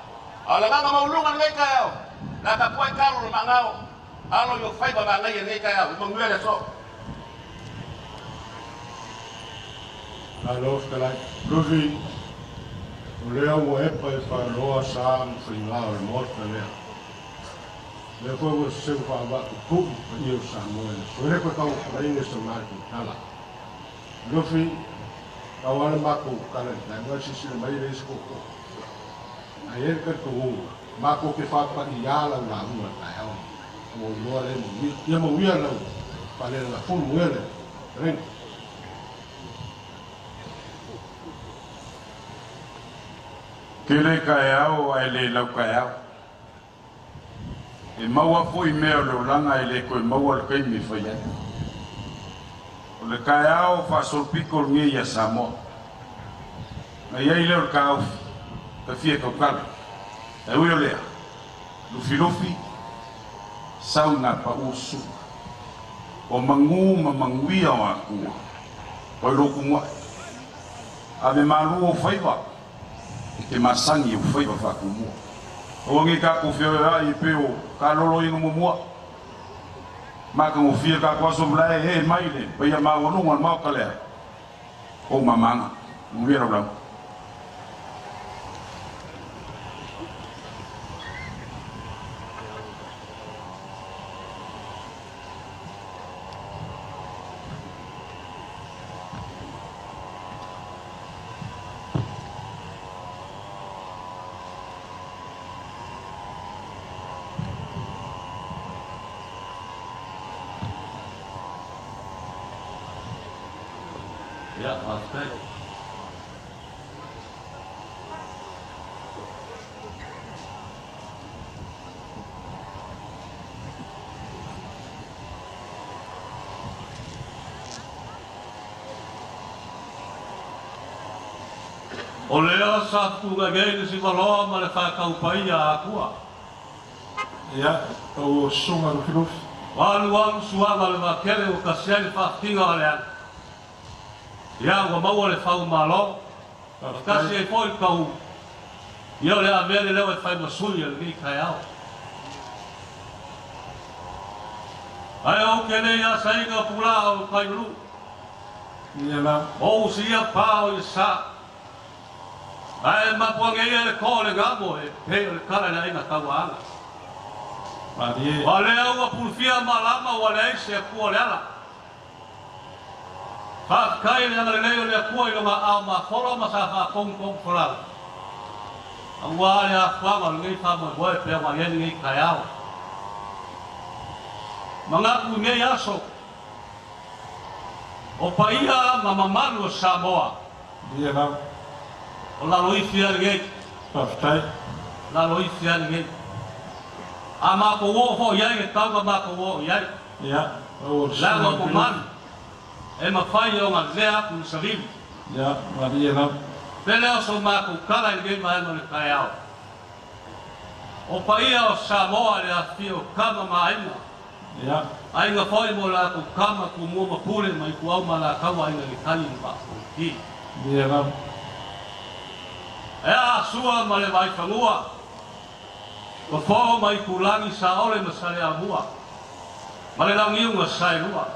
Ala nga ma lunga ngai kau. La ka koi kalo mangao. Alo yo fai ba ngai kau. Mo ngwele so. Alo, kalai. Lufi, o leo mo e pa e wharoa sa mwhinga o le mota lea. Leo koe mo se wha wa kuki pa iu sa moe. So re koe kau whainge sa maki kala. Lufi, kau ana mako kala ni tai mua sisi le mai reis koko. A ere ka kuhungu. Mako ke whakpa i ala ula hua tai au. Mo loa le mo wia. Ia mo wia lau. Pale la funu uele. Rengi. Kele kaiao ai le lau kaiao. E maua foi mea le ulanga i le koe maua le kai mi whaia. O le kaiao wha solpiko nge ia Samoa. Ai ai leo ka au. Ka fia ka kala. E ui o lea. Lufi. Sauna pa usu. O mangu ma manguia o akua. O roku ngwa. Ave malu o faiva. Te masangi o faiva whakumua. O ngi ka kufia i peo. Ka lolo ingo mumua. Maka mo fia ka kwa somlae he maile. Paya mawanunga mau kalea. O mamanga. Mwira blanco. Ya, pasti. O lea sa tunga gei si valoa ma le whakau pai a akua. Ia, o sunga rufirufi. Walu suanga le wakele o kasiani whaktinga o lea. Ia, wa maua le whau malo. Kasi e foi kau. Ia le a mele leo e whai masui e li kai au. Ai au kene ia sainga pula o kai ru. Ia la. O si ia pao i sa. Ai mapuanga ia le kole gamo e peo le kala na inga kawaanga. Marie. Wale au a pulfia malama wale eise a kua le ala. Whakakai le angare leo le a kua ilo ma au ma whora ma sa wha kong whalala. Ang wale a whanga le ngai whamo e boe pia ma yeni ngai kai au. Mangaku ngai aso. O paia ma mamalu o Samoa. Ia la. O la loi fia ngei. Paftai. La loi fia ngei. A mako wo ho iai e tauga mako wo iai. Ia. O la ngo ko man. E ma fai o nga lea ku salim. Ia, Maria la. Pele o so mako kala i ngei ma le kai au. O paia o Samoa le a fio kama ma aina. Ia. Ai nga foi mo la ku kama ku mo ma pule mai ku au ma la kawa ina le kali ni pa. Ia la. E a sua ma le vai whangua. Ko fō mai kulangi sa ole ma sare a mua. Ma le lau ngiunga sai rua.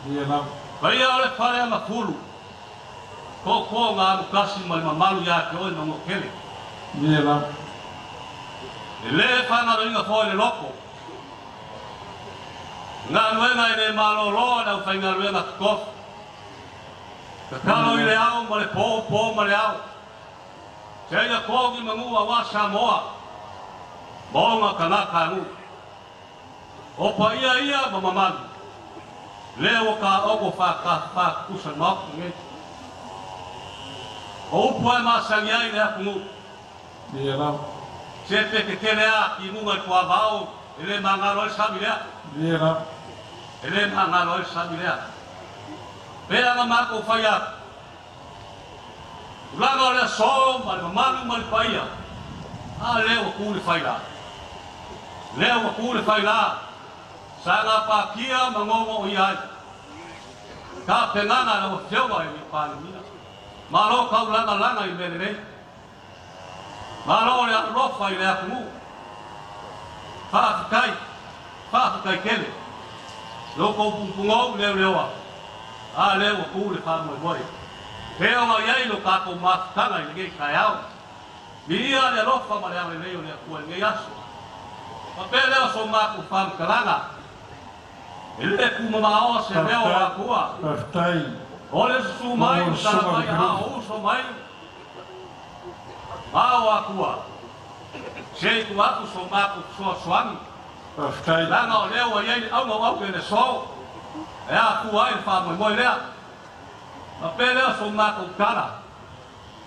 Ia la. Pai a ole whare a mafulu. Ko ngā nukasi ma le mamalu ia ke oi mango kele. Ia la. E le whangaro inga fō le loko. Ngā nuenga i ne malo loa nau whainga nuenga tukof. Ka kalo i le au ma le pō ma le au. Tēnga kōgi mangua wa Samoa. Maonga kanaka ngu. O pa ia ma mamanu. Leo ka ogo wha kusa maku nge. O upu e masangi ai ne aku ngu. Ia la. Se peke kene a ki nunga i kua vao. Ele mangaro e sami lea. Ia la. Ele mangaro e sami lea. Pea nga mako whai aku. Ulanga o lea so, ma le mamanu ma le paia. A leo kule whai la. Leo kule whai la. Sa ngā pākia mangongo o iai. Ka pengana na o whiawa e mi pāni mina. Malo kau langa i mele rei. Malo le arofa i le akungu. Whaakikai kele. Loko pungpungou leo a. A leo kule whamoe moe. Peo ma iai lo kako mātutanga i ngei kai au. Miria le rofa ma le au le leo le akua ngei aso. Ma pe leo so māku whamkaranga. E le kumamao se leo a akua. Paftai. O le susu mai, tala mai a ouso mai. Mao akua. Se tu aku so māku soangi. Paftai. Langa o leo a iai au le so. E akua i whamoe moe lea. Ma pele so mako kara.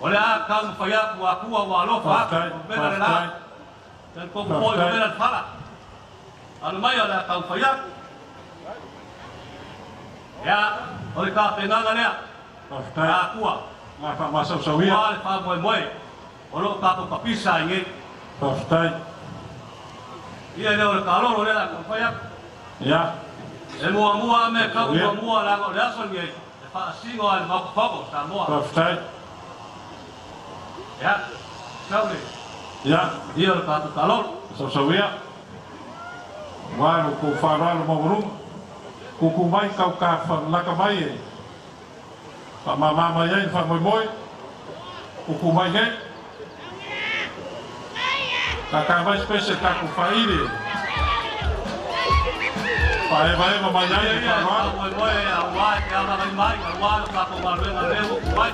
Ole a kam faya ku akua wa lo fa. Pele la. Dan ko ko pele fala. Anu mai ala kam faya. Ya, ole ka penanga lea. Akua. Nga pa masawsawia. Wale pa moe. Olo tato kapisa ingi. Paftai. Ia leo le kaloro le la kofaya. Ya. E mua me ka mua la ko le aso ngi. E pa singo al mako sa mua. Paftai. Ya. Sabe. Ya. Ia le tato kaloro. Sawsawia. Walu ko faralo maurung. Kukumai kau ka laka mai. Pa mama yai fa moi. Kukumai he. Kaka vai spese ka ku faire. Pa vai mama yai fa moi moi ya mai wa ka ko ma le vai.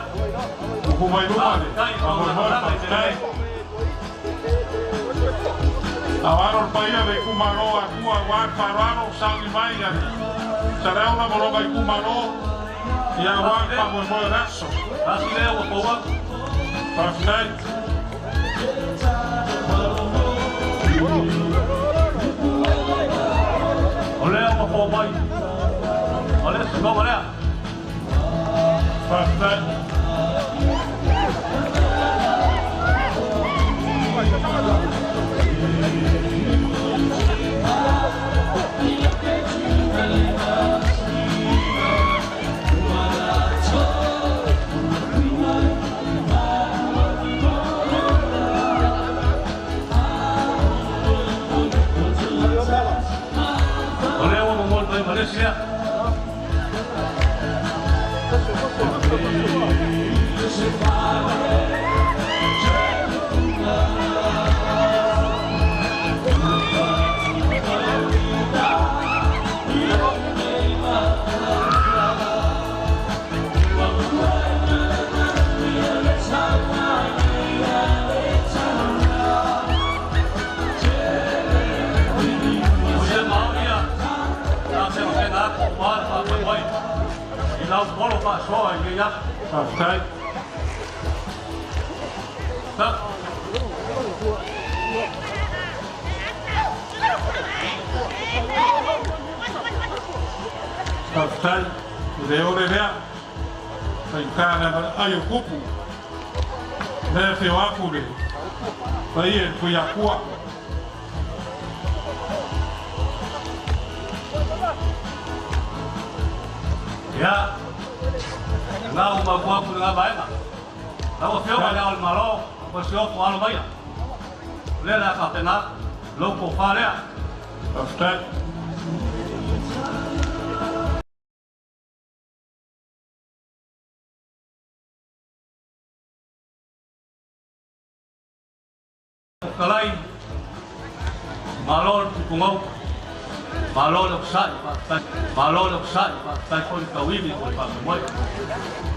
Kukumai lumale. Moi. Awaro paia de kumaro akua wa pararo sangi mai ya. Sarau la moroga kumaro. Ya wa pa mo raso. Asi leo ko wa. Perfect. Olha o cowboy. Olha esse cowboy, olha. Perfect. Malaysia. Não bolo pa só aí já. Perfect. Tá. Perfect. Leo lea. Sai cara ayo kupu. Ne fe wa kule. Sai ku ya kwa. Ya, nggak mau buat aku dengan baik tak? Lalu siapa yang al malo, apa siapa al baik? Lihat katanya, loko fare. Perfect. Kalai, malo kungau. Malolok sa, malolok sa, tay pun kawin ko pa mo.